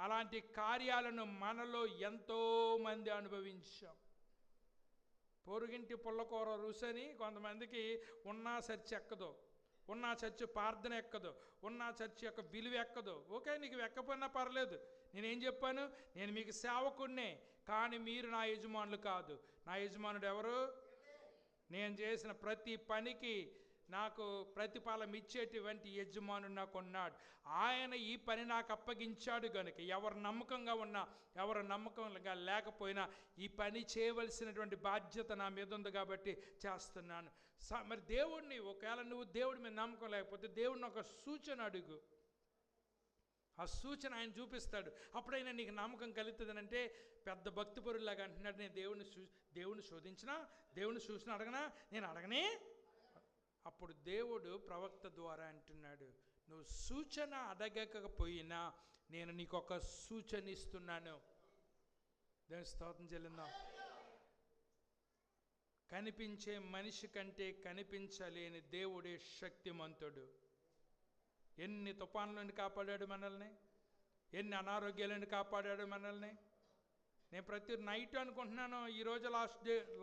అలాంటి కార్యాలను మనలో ఎంతోమంది అనుభవించాం. పొరుగింటి పుల్లకూర రుసని కొంతమందికి ఉన్నా చర్చ ఎక్కదు, ఉన్నా చర్చ్ ప్రార్థన ఎక్కదు, ఉన్నా చర్చ్ యొక్క విలువ ఎక్కదు. ఓకే, నీకు ఎక్కపోయినా పర్లేదు. నేనేం చెప్పాను? నేను మీకు సేవకున్నే కానీ మీరు నా యజమానులు కాదు. నా యజమానుడు ఎవరు? నేను చేసిన ప్రతి పనికి నాకు ప్రతిఫలం ఇచ్చేటువంటి యజమానుడు నాకు ఉన్నాడు. ఆయన ఈ పని నాకు అప్పగించాడు కనుక ఎవరు నమ్మకంగా ఉన్నా ఎవరు నమ్మకంగా లేకపోయినా ఈ పని చేయవలసినటువంటి బాధ్యత నా మీద ఉంది కాబట్టి చేస్తున్నాను. మరి దేవుడిని ఒకవేళ నువ్వు దేవుడి మీద నమ్మకం లేకపోతే దేవుడిని ఒక సూచన అడుగు. ఆ సూచన ఆయన చూపిస్తాడు. అప్పుడైనా నీకు నమ్మకం కలుగుతుంది. అంటే పెద్ద భక్తిపరులాగా అంటున్నాడు, నేను దేవుడిని శోధించినా, దేవుడిని సూచన అడగనా, నేను అడగనే. అప్పుడు దేవుడు ప్రవక్త ద్వారా అంటున్నాడు, నువ్వు సూచన అడగకపోయినా నేను నీకు ఒక సూచన ఇస్తున్నాను. దేవుని స్తోత్రం చెల్లిందాం. కనిపించే మనిషి కంటే కనిపించలేని దేవుడే శక్తిమంతుడు. ఎన్ని తుఫాన్ల నుండి కాపాడాడు మనల్ని, ఎన్ని అనారోగ్యాల నుండి కాపాడాడు మనల్ని. నేను ప్రతి నైట్ అనుకుంటున్నాను, ఈరోజు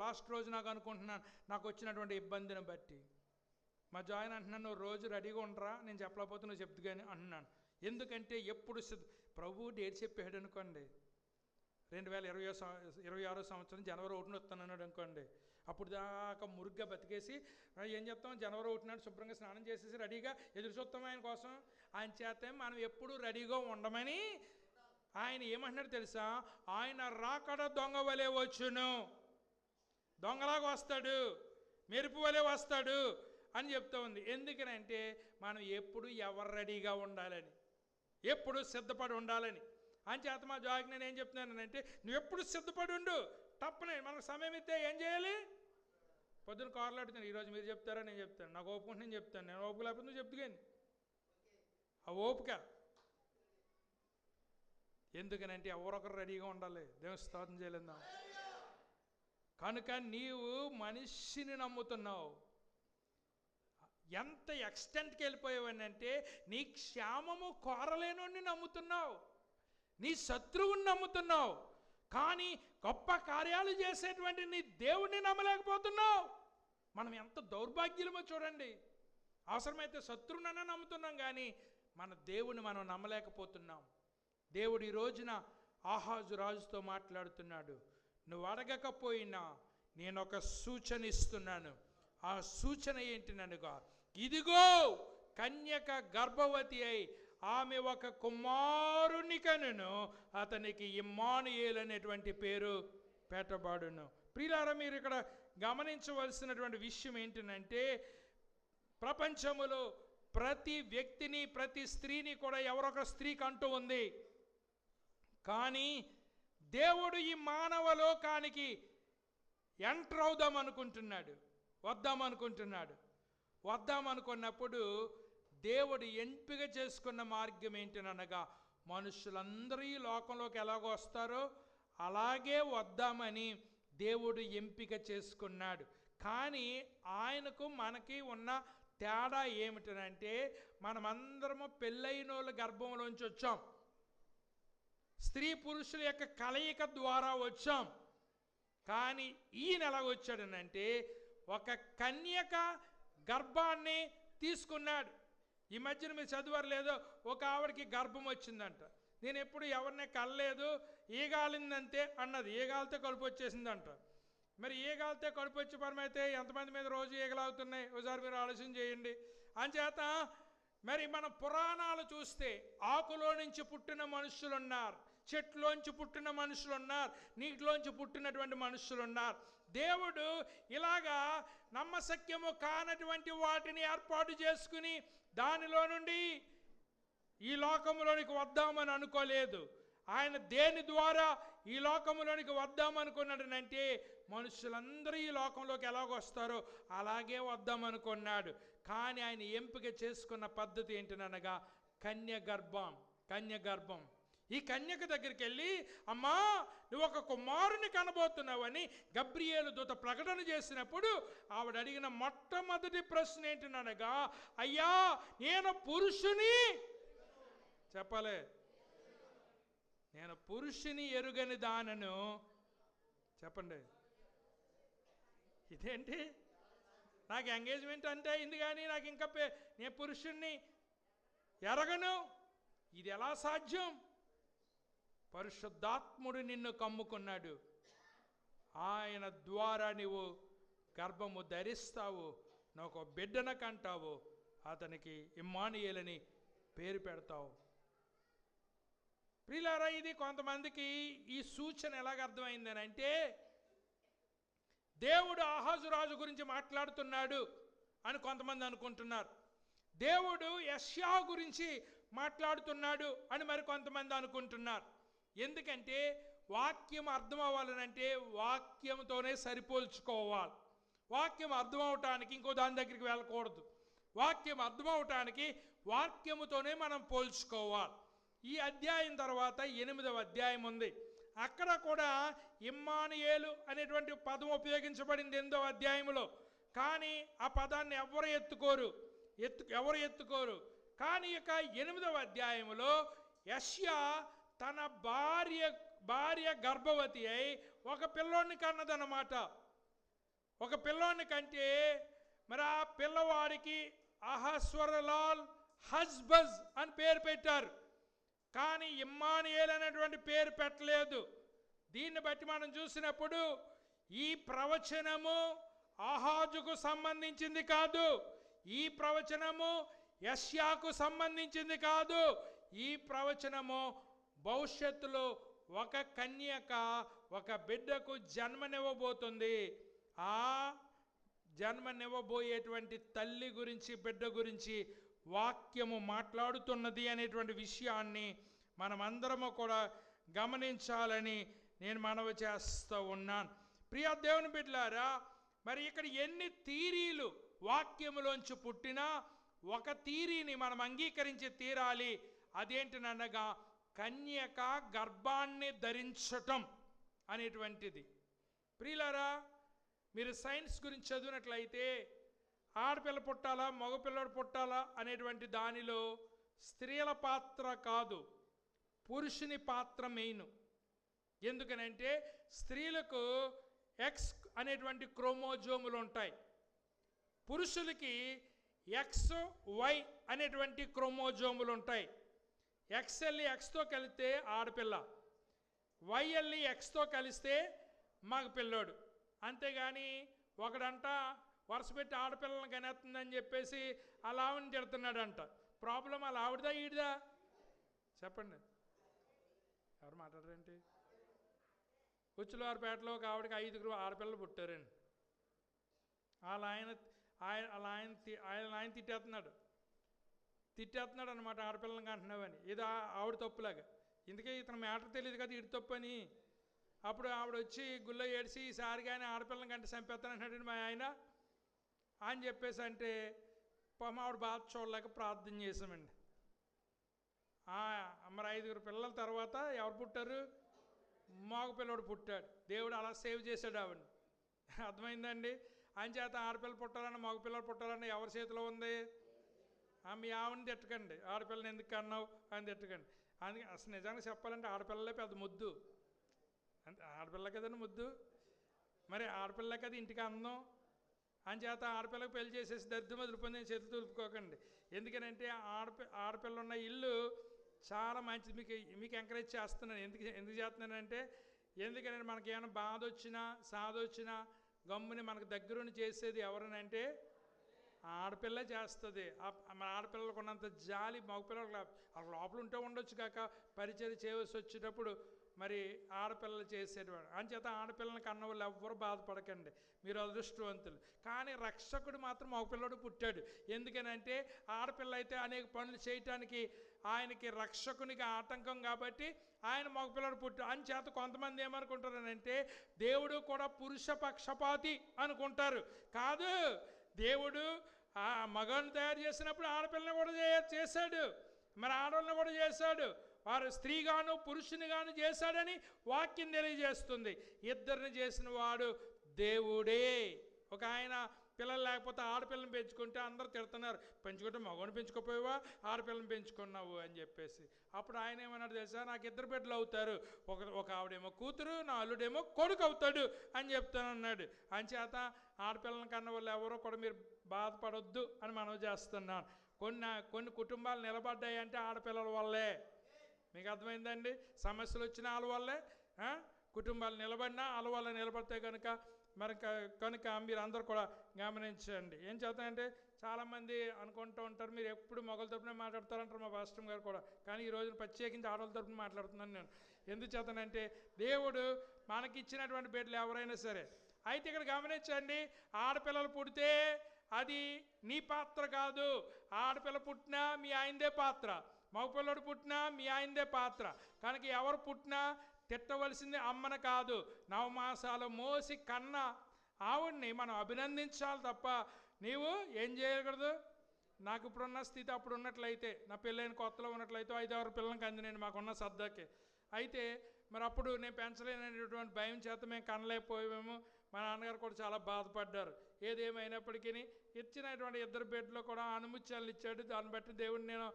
లాస్ట్ రోజు నాకు అనుకుంటున్నాను నాకు వచ్చినటువంటి ఇబ్బందిని బట్టి. మా జాయిన్ అంటున్నాను, నువ్వు రోజు రెడీగా ఉండరా, నేను చెప్పలేకపోతే నువ్వు చెప్తు కానీ అంటున్నాను. ఎందుకంటే ఎప్పుడు ప్రభు డేట్ చెప్పాడు అనుకోండి, 2026 సంవత్సరం జనవరి 1న వస్తానన్నాడు అనుకోండి, అప్పుడు దాకా మురుగ్గా బతికేసి ఏం చెప్తాం, జనవరి 1 శుభ్రంగా స్నానం చేసేసి రెడీగా ఎదురు చూస్తాం ఆయన కోసం. ఆయన చేస్తే మనం ఎప్పుడు రెడీగా ఉండమని ఆయన ఏమంటున్నాడు తెలుసా? ఆయన రాకడ దొంగ వలె వచ్చును, దొంగలాగా వస్తాడు, మెరుపు వలె వస్తాడు అని చెప్తూ ఉంది. ఎందుకనంటే మనం ఎప్పుడు ఎవరు రెడీగా ఉండాలని, ఎప్పుడు సిద్ధపడి ఉండాలని. అని చేత మా జాగ్రత్త నేను ఏం చెప్తున్నానంటే, నువ్వు ఎప్పుడు సిద్ధపడి ఉండు. తప్పనే మనకు సమయం ఇస్తే ఏం చేయాలి? పొద్దున కార్లు అడుగుతాను, ఈరోజు మీరు చెప్తారా నేను చెప్తాను, నాకు ఓపుకుంటే నేను చెప్తాను, నేను ఓపిక లేకపోతే నువ్వు చెప్తు కానీ ఆ ఓపిక. ఎందుకనంటే ఎవరొకరు రెడీగా ఉండాలి. దేవుని స్తోత్రం చేయలేదా? కనుక నీవు మనిషిని నమ్ముతున్నావు. ఎంత ఎక్స్టెంట్కి వెళ్ళిపోయావని అంటే నీ క్షేమము కోరలేనోడిని నమ్ముతున్నావు, నీ శత్రువుని నమ్ముతున్నావు, కానీ గొప్ప కార్యాలు చేసేటువంటి నీ దేవుడిని నమ్మలేకపోతున్నావు. మనం ఎంత దౌర్భాగ్యులమో చూడండి. అవసరమైతే శత్రువునన్నా నమ్ముతున్నాం కానీ మన దేవుని మనం నమ్మలేకపోతున్నాం. దేవుడు ఈ రోజున ఆహాజు రాజుతో మాట్లాడుతున్నాడు, నువ్వు అడగకపోయినా నేను ఒక సూచన ఇస్తున్నాను. ఆ సూచన ఏంటినగా, ఇదిగో కన్యక గర్భవతి అయి ఆమె ఒక కుమారుని కనును, అతనికి ఇమ్మానుయేలు అనేటువంటి పేరు పెట్టబడును. ప్రియులారా, మీరు ఇక్కడ గమనించవలసినటువంటి విషయం ఏంటంటే, ప్రపంచములో ప్రతి వ్యక్తిని ప్రతి స్త్రీని కూడా ఎవరొక స్త్రీకి అంటూ ఉంది. కానీ దేవుడు ఈ మానవ లోకానికి ఎంటర్ అవుదామనుకుంటున్నాడు, వద్దామనుకున్నప్పుడు దేవుడు ఎంపిక చేసుకున్న మార్గం ఏంటనగా, మనుషులందరూ ఈ లోకంలోకి ఎలాగో వస్తారో అలాగే వద్దామని దేవుడు ఎంపిక చేసుకున్నాడు. కానీ ఆయనకు మనకి ఉన్న తేడా ఏమిటనంటే, మనమందరము పెళ్ళైన వాళ్ళ గర్భంలోంచి వచ్చాం, స్త్రీ పురుషుల యొక్క కలయిక ద్వారా వచ్చాం. కానీ ఈయన ఎలాగొచ్చాడనంటే ఒక కన్యక గర్భాన్ని తీసుకున్నాడు. ఈ మధ్యన మీరు చదివారు లేదో, ఒక ఆవిడకి గర్భం వచ్చిందంట. నేను ఎప్పుడు ఎవరిని కలలేదు, ఈగాలిందంతే అన్నది. ఈగాలితే కడుపు వచ్చేసిందంట. మరి ఈగాలితే కడుపు వచ్చే పరమైతే ఎంతమంది మీద రోజు ఈగలాగుతున్నాయి ఒకసారి మీరు ఆలోచన చేయండి. అంచేత మరి మన పురాణాలు చూస్తే ఆకులో నుంచి పుట్టిన మనుషులు ఉన్నారు, చెట్లోంచి పుట్టిన మనుషులు ఉన్నారు, నీటిలోంచి పుట్టినటువంటి మనుషులు ఉన్నారు. దేవుడు ఇలాగా నమ్మశక్యము కానటువంటి వాటిని ఏర్పాటు చేసుకుని దానిలో నుండి ఈ లోకంలోనికి వద్దామని అనుకోలేదు. ఆయన దేని ద్వారా ఈ లోకంలోనికి వద్దామనుకున్నాడనంటే మనుషులందరూ ఈ లోకంలోకి ఎలాగొస్తారో అలాగే వద్దామనుకున్నాడు. కానీ ఆయన ఎంపిక చేసుకున్న పద్ధతి ఏంటనగా కన్యగర్భం. ఈ కన్యక దగ్గరికి వెళ్ళి, అమ్మా నువ్వు ఒక కుమారుని కనబోతున్నావని గబ్రియేలు దూత ప్రకటన చేసినప్పుడు ఆవిడ అడిగిన మొట్టమొదటి ప్రశ్న ఏంటనగా, అయ్యా నేను పురుషుని చెప్పలే, నేను పురుషుని ఎరుగని దానను. చెప్పండి, ఇదేంటి? నాకు ఎంగేజ్మెంట్ అంటే అయింది కానీ నాకు ఇంకా నేను పురుషుణ్ణి ఎరగను. ఇది ఎలా సాధ్యం? పరిశుద్ధాత్ముడు నిన్ను కమ్ముకున్నాడు. ఆయన ద్వారా నీవు గర్భము ధరిస్తావు, నాకు బిడ్డన కంటావు, అతనికి ఇమ్మానుయేలని పేరు పెడతావు. ప్రియులారా, ఇది కొంతమందికి ఈ సూచన ఎలాగ అర్థమైందని అంటే, దేవుడు ఆహాజు రాజు గురించి మాట్లాడుతున్నాడు అని కొంతమంది అనుకుంటున్నారు. దేవుడు యెషయా గురించి మాట్లాడుతున్నాడు అని మరి కొంతమంది అనుకుంటున్నారు. ఎందుకంటే వాక్యం అర్థం అవ్వాలనంటే వాక్యంతోనే సరిపోల్చుకోవాలి. వాక్యం అర్థం అవటానికి ఇంకో దాని దగ్గరికి వెళ్ళకూడదు. వాక్యం అర్థం అవటానికి వాక్యముతోనే మనం పోల్చుకోవాలి. ఈ అధ్యాయం తర్వాత 8వ అధ్యాయం ఉంది. అక్కడ కూడా ఇమ్మానుయేలు అనేటువంటి పదం ఉపయోగించబడింది 8వ అధ్యాయంలో. కానీ ఆ పదాన్ని ఎవరు ఎత్తుకోరు. కానీ ఇక 8వ అధ్యాయంలో యెషయా తన భార్య గర్భవతి అయి ఒక పిల్లోడిని కన్నదన్నమాట. ఒక పిల్లోడిని కంటే మరి ఆ పిల్లవాడికి అహస్వరలాల్ హజ్బజ్ అని పేరు పెట్టారు. కానీ ఇమ్మానుయేల్ అనేటువంటి పేరు పెట్టలేదు. దీన్ని బట్టి మనం చూసినప్పుడు ఈ ప్రవచనము ఆహాజుకు సంబంధించింది కాదు, ఈ ప్రవచనము యెషయాకు సంబంధించింది కాదు. ఈ ప్రవచనము భవిష్యత్తులో ఒక కన్యక ఒక బిడ్డకు జన్మనివ్వబోతుంది. ఆ జన్మనివ్వబోయేటువంటి తల్లి గురించి, బిడ్డ గురించి వాక్యము మాట్లాడుతున్నది అనేటువంటి విషయాన్ని మనమందరము కూడా గమనించాలని నేను మనవి చేస్తూ ఉన్నాను. ప్రియ దేవుని బిడ్డలారా, మరి ఇక్కడ ఎన్ని థీరీలు వాక్యములోంచి పుట్టినా ఒక థీరీని మనం అంగీకరించి తీరాలి. అదేంటనగా కన్యక గర్భాన్ని ధరించటం అనేటువంటిది. ప్రియులారా, మీరు సైన్స్ గురించి చదివినట్లయితే ఆడపిల్ల పుట్టాలా మగపిల్లడు పుట్టాలా అనేటువంటి దానిలో స్త్రీల పాత్ర కాదు, పురుషుని పాత్ర మెయిన్. ఎందుకనంటే స్త్రీలకు ఎక్స్ అనేటువంటి క్రోమోజోములు ఉంటాయి, పురుషులకి ఎక్స్ వై అనేటువంటి క్రోమోజోములు ఉంటాయి. ఎక్స్ వెళ్ళి ఎక్స్తో కలిస్తే ఆడపిల్ల, వై వెళ్ళి ఎక్స్తో కలిస్తే మగ పిల్లోడు. అంతేగాని ఒకడంట వరుస పెట్టి ఆడపిల్లలను కనేస్తుందని చెప్పేసి అలా ఆవిడని తిడుతున్నాడంట. ప్రాబ్లం అలా ఆవిడదా ఈడిదా? చెప్పండి, ఎవరు మాట్లాడరేంటి? ఉచ్చులవారిపేటలో ఒక ఆవిడకి 5 ఆడపిల్లలు పుట్టారండి. ఆయన తిట్టేస్తున్నాడు అనమాట, ఆడపిల్లలను కంటున్నావని. ఇది ఆవిడ తప్పులాగా. ఇందుకే ఇతను మ్యాటర్ తెలియదు కదా ఇటు తప్పు అని. అప్పుడు ఆవిడ వచ్చి గుళ్ళో ఏడిసి ఈసారి కానీ ఆడపిల్లని కంటే చంపేస్తానంటున్నాడు మా ఆయన అని చెప్పేసి అంటే పాపం ఆవిడ బాధ చూడలేక ప్రార్థన చేసామండి. మరి 5 పిల్లల తర్వాత ఎవరు పుట్టారు? మగ పిల్లడు పుట్టాడు. దేవుడు అలా సేవ్ చేశాడు ఆవిడని. అర్థమైందండి? అంచేత ఆడపిల్ల పుట్టాలన్నా మగపిల్లలు పుట్టాలన్నా ఎవరి చేతిలో ఉంది? మీ ఆవిడని తిట్టకండి, ఆడపిల్లని ఎందుకు అన్నావు అని తిట్టకండి. అందుకే అసలు నిజంగా చెప్పాలంటే ఆడపిల్లలే పెద్ద ముద్దు. అంటే ఆడపిల్ల కదండి ముద్దు. మరి ఆడపిల్ల కదా ఇంటికి అందం అంచేత ఆడపిల్లకి పెళ్లి చేసేసి దరిద్రం వదిలిపోయింది చేతులు తులుపుకోకండి. ఎందుకనంటే ఆడపిల్ల ఉన్న ఇల్లు చాలా మంచిది. మీకు ఎంకరేజ్ చేస్తున్నాను. ఎందుకు చేస్తున్నానంటే ఎందుకనంటే మనకి ఏమైనా బాధ వచ్చినా సాధ వచ్చినా గమ్ముని మనకు దగ్గరుండి చేసేది ఎవరనంటే ఆడపిల్ల చేస్తుంది. మన ఆడపిల్లలకు ఉన్నంత జాలి మగపిల్లలకు లోపల ఉంటూ ఉండొచ్చు కాక పరిచయం చేయవలసి వచ్చేటప్పుడు మరి ఆడపిల్లలు చేసేటవాడు. అంచేత ఆడపిల్లలకి అన్న వాళ్ళు ఎవ్వరు బాధపడకండి, మీరు అదృష్టవంతులు. కానీ రక్షకుడు మాత్రం మగపిల్లడు పుట్టాడు. ఎందుకనంటే ఆడపిల్ల అయితే అనేక పనులు చేయటానికి ఆయనకి రక్షకునికి ఆటంకం కాబట్టి ఆయన మగపిల్లడు పుట్టాడు. అంచేత కొంతమంది ఏమనుకుంటారనంటే దేవుడు కూడా పురుష పక్షపాతి అనుకుంటారు. కాదు, దేవుడు ఆ మగవాళ్ళని తయారు చేసినప్పుడు ఆడపిల్లని కూడా చేశాడు, మరి ఆడవాళ్ళని కూడా చేశాడు. వారు స్త్రీగాను పురుషునిగాను చేశాడని వాక్యం తెలియజేస్తుంది. ఇద్దరిని చేసిన వాడు దేవుడే. ఒక ఆయన పిల్లలు లేకపోతే ఆడపిల్లని పెంచుకుంటే అందరూ తిడుతున్నారు, పెంచుకుంటే మగవాడిని పెంచుకోపోయావా, ఆడపిల్లని పెంచుకున్నావు అని చెప్పేసి. అప్పుడు ఆయన ఏమన్నాడు తెలుసా, నాకు ఇద్దరు బిడ్డలు అవుతారు, ఒక ఆవిడేమో కూతురు, నా అల్లుడేమో కొడుకు అవుతాడు అని చెప్తానన్నాడు. అంచేత ఆడపిల్లని కన్న వాళ్ళు ఎవరో కూడా మీరు బాధపడొద్దు అని మనవి చేస్తున్నాను. కొన్ని కుటుంబాలు నిలబడ్డాయి అంటే ఆడపిల్లల వల్లే. మీకు అర్థమైందండి? సమస్యలు వచ్చిన వాళ్ళ వల్లే, కుటుంబాలు నిలబడినా వాళ్ళ వల్ల నిలబడతాయి కనుక మీరు అందరూ కూడా గమనించండి. ఏం చేస్తానంటే చాలామంది అనుకుంటూ ఉంటారు మీరు ఎప్పుడు మొగల తరపున మాట్లాడతారంటారు మా పాస్టర్ గారు కూడా. కానీ ఈ రోజున ప్రత్యేకించి ఆడవాళ్ళ తరపున మాట్లాడుతున్నాను నేను. ఎందుకు చేస్తానంటే దేవుడు మనకిచ్చినటువంటి బిడ్డలు ఎవరైనా సరే. అయితే ఇక్కడ గమనించండి, ఆడపిల్లలు పుడితే అది నీ పాత్ర కాదు. ఆడపిల్ల పుట్టినా మీ ఆయనదే పాత్ర, మగపిల్లడు పుట్టినా మీ ఆయనదే పాత్ర. కనుక ఎవరు పుట్టినా తిట్టవలసింది అమ్మను కాదు, నవమాసాలు మోసి కన్న ఆవిడ్ని మనం అభినందించాలి తప్ప నీవు ఏం చేయకూడదు. నాకు ఇప్పుడున్న స్థితి అప్పుడు ఉన్నట్లయితే, నా పెళ్ళైన కొత్తలో ఉన్నట్లయితే 5-6 పిల్లలకి అందినండి మాకున్న సర్దాకి. అయితే మరి అప్పుడు నేను పెంచలేనటువంటి భయం చేత మేము కనలేకపోయాము. మా నాన్నగారు కూడా చాలా బాధపడ్డారు. ఏదేమైనప్పటికీ ఇచ్చినటువంటి ఇద్దరు బిడ్డలు కూడా అనుమత్యాలు ఇచ్చాడు. దాన్ని బట్టి దేవుడిని నేను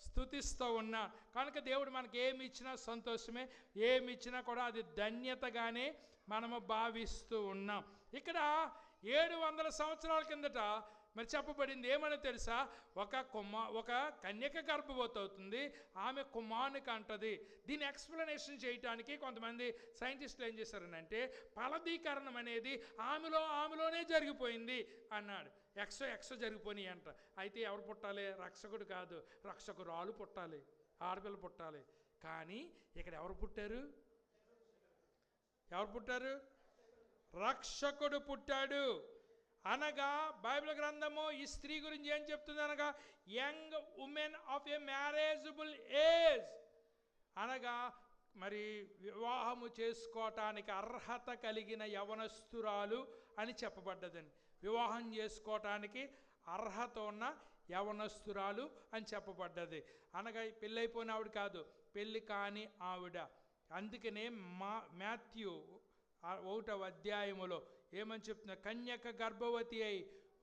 స్తుతిస్తూ ఉన్నా. కనుక దేవుడు మనకి ఏమి ఇచ్చినా సంతోషమే, ఏమి ఇచ్చినా కూడా అది ధన్యతగానే మనము భావిస్తూ ఉన్నాం. ఇక్కడ 700 సంవత్సరాల కిందట మరి చెప్పబడింది ఏమని తెలుసా, ఒక కన్యక గర్భవతి అవుతుంది, ఆమె కుమారునికి అంటది. దీన్ని ఎక్స్ప్లెనేషన్ చేయడానికి కొంతమంది సైంటిస్టులు ఏం చేశారనంటే ఫలదీకరణం అనేది ఆమెలోనే జరిగిపోయింది అన్నాడు. ఎక్సో జరిగిపోయినాయి అంట. అయితే ఎవరు పుట్టాలి? రక్షకుడు కాదు, రక్షకురాలు పుట్టాలి, ఆడపిల్ల పుట్టాలి. కానీ ఇక్కడ ఎవరు పుట్టారు? రక్షకుడు పుట్టాడు. అనగా బైబిల్ గ్రంథము ఈ స్త్రీ గురించి ఏం చెప్తుంది అనగా young women of A marriageable age, అనగా మరి వివాహము చేసుకోవటానికి అర్హత కలిగిన యవనస్తురాలు అని చెప్పబడ్డదండి. వివాహం చేసుకోవటానికి అర్హత ఉన్న యవనస్తురాలు అని చెప్పబడ్డది. అనగా పెళ్ళైపోయిన ఆవిడ కాదు, పెళ్ళి కాని ఆవిడ. అందుకనే మాథ్యూ 1వ అధ్యాయములో ఏమని చెప్తున్నా, కన్యక గర్భవతి అయి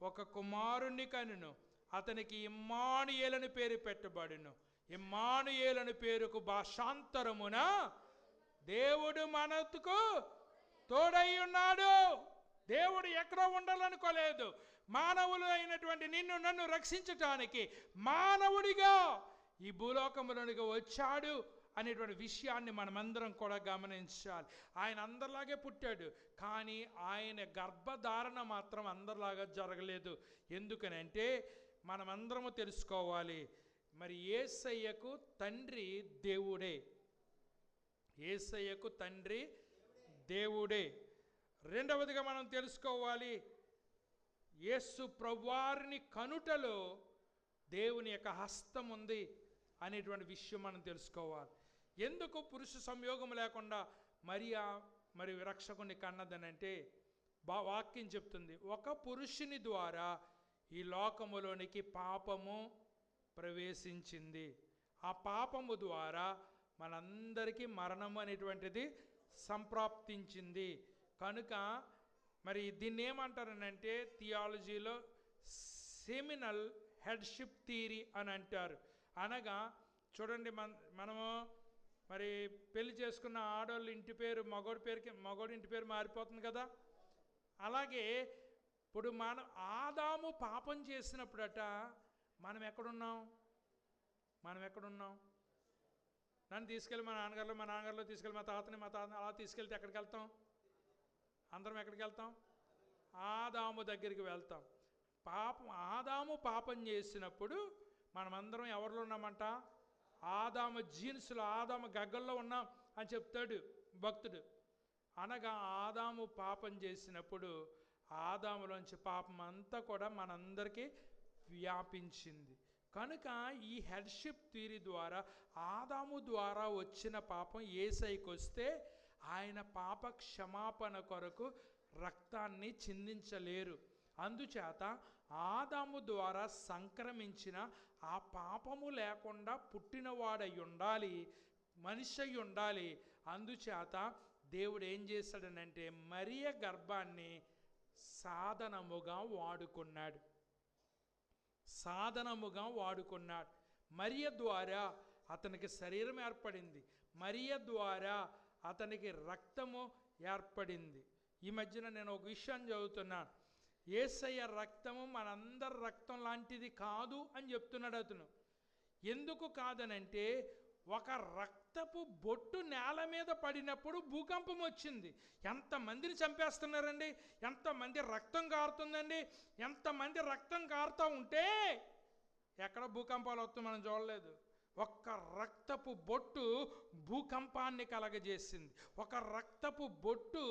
ఒక కుమారుణ్ణి కనును, అతనికి ఇమ్మానుయేలని పేరు పెట్టబడును. ఇమ్మానుయేలని పేరుకు భాషాంతరమున దేవుడు మనకు తోడై ఉన్నాడు. దేవుడు ఎక్కడో ఉండాలనుకోలేదు, మానవులు అయినటువంటి నిన్ను నన్ను రక్షించటానికి మానవుడిగా ఈ భూలోకములోనికి వచ్చాడు అనేటువంటి విషయాన్ని మనమందరం కూడా గమనించాలి. ఆయన అందరిలాగే పుట్టాడు, కానీ ఆయన గర్భధారణ మాత్రం అందరిలాగా జరగలేదు. ఎందుకనంటే మనమందరము తెలుసుకోవాలి, మరి యేసయ్యకు తండ్రి దేవుడే. యేసయ్యకు తండ్రి దేవుడే. రెండవదిగా మనం తెలుసుకోవాలి, యేసు ప్రభువారిని కనుటలో దేవుని యొక్క హస్తం ఉంది అనేటువంటి విషయం మనం తెలుసుకోవాలి. ఎందుకు పురుష సంయోగం లేకుండా మరి రక్షకుని కన్నదనంటే వాక్యం చెప్తుంది, ఒక పురుషుని ద్వారా ఈ లోకములోనికి పాపము ప్రవేశించింది, ఆ పాపము ద్వారా మనందరికీ మరణము అనేటువంటిది సంప్రాప్తించింది. కనుక మరి దీన్ని ఏమంటారనంటే థియాలజీలో సెమినల్ హెడ్షిప్ థియరీ అని అంటారు. అనగా చూడండి, మనము మరి పెళ్లి చేసుకున్న ఆడవాళ్ళు ఇంటి పేరు మగోడి ఇంటి పేరు మారిపోతుంది కదా. అలాగే ఇప్పుడు ఆదాము పాపం చేసినప్పుడట మనం ఎక్కడున్నాం? నన్ను తీసుకెళ్ళి మా నాన్నగారిలో తీసుకెళ్ళి మా తాతని అలా తీసుకెళ్తే ఎక్కడికి వెళ్తాం? అందరం ఎక్కడికి వెళ్తాం? ఆదాము దగ్గరికి వెళ్తాం. ఆదాము పాపం చేసినప్పుడు మనమందరం ఎవరిలో ఉన్నామంట? ఆదాము జీన్స్లో, ఆదాము గగ్గల్లో ఉన్నాం అని చెప్తాడు భక్తుడు. అనగా ఆదాము పాపం చేసినప్పుడు ఆదాములోంచి పాపం అంతా కూడా మనందరికీ వ్యాపించింది. కనుక ఈ హెడ్షిప్ థియరీ ద్వారా ఆదాము ద్వారా వచ్చిన పాపం యేసయ్యకి వస్తే ఆయన పాప క్షమాపణ కొరకు రక్తాన్ని చిందించలేరు. అందుచేత ఆదాము ద్వారా సంక్రమించిన ఆ పాపము లేకుండా పుట్టినవాడై ఉండాలి, మనిషి అయి ఉండాలి. అందుచేత దేవుడు ఏం చేశాడనంటే మరియ గర్భాన్ని సాధనముగా వాడుకున్నాడు. మరియ ద్వారా అతనికి శరీరం ఏర్పడింది, మరియ ద్వారా అతనికి రక్తము ఏర్పడింది. ఈ మధ్యన నేను ఒక విషయం చదువుతున్నాను. యేసయ్య రక్తము మనందరి రక్తం లాంటిది కాదు అని చెప్తున్నాడు అతను. ఎందుకు కాదనంటే ఒక రక్తపు బొట్టు నేల మీద పడినప్పుడు భూకంపం వచ్చింది. ఎంతమందిని చంపేస్తున్నారండి, ఎంతమంది రక్తం కారుతుందండి, ఎంతమంది రక్తం కారుతూ ఉంటే ఎక్కడ భూకంపాలు వస్తాయి మనం చూడలేదు. ఒక్క రక్తపు బొట్టు భూకంపాన్ని కలగజేసింది. ఒక రక్తపు బొట్టు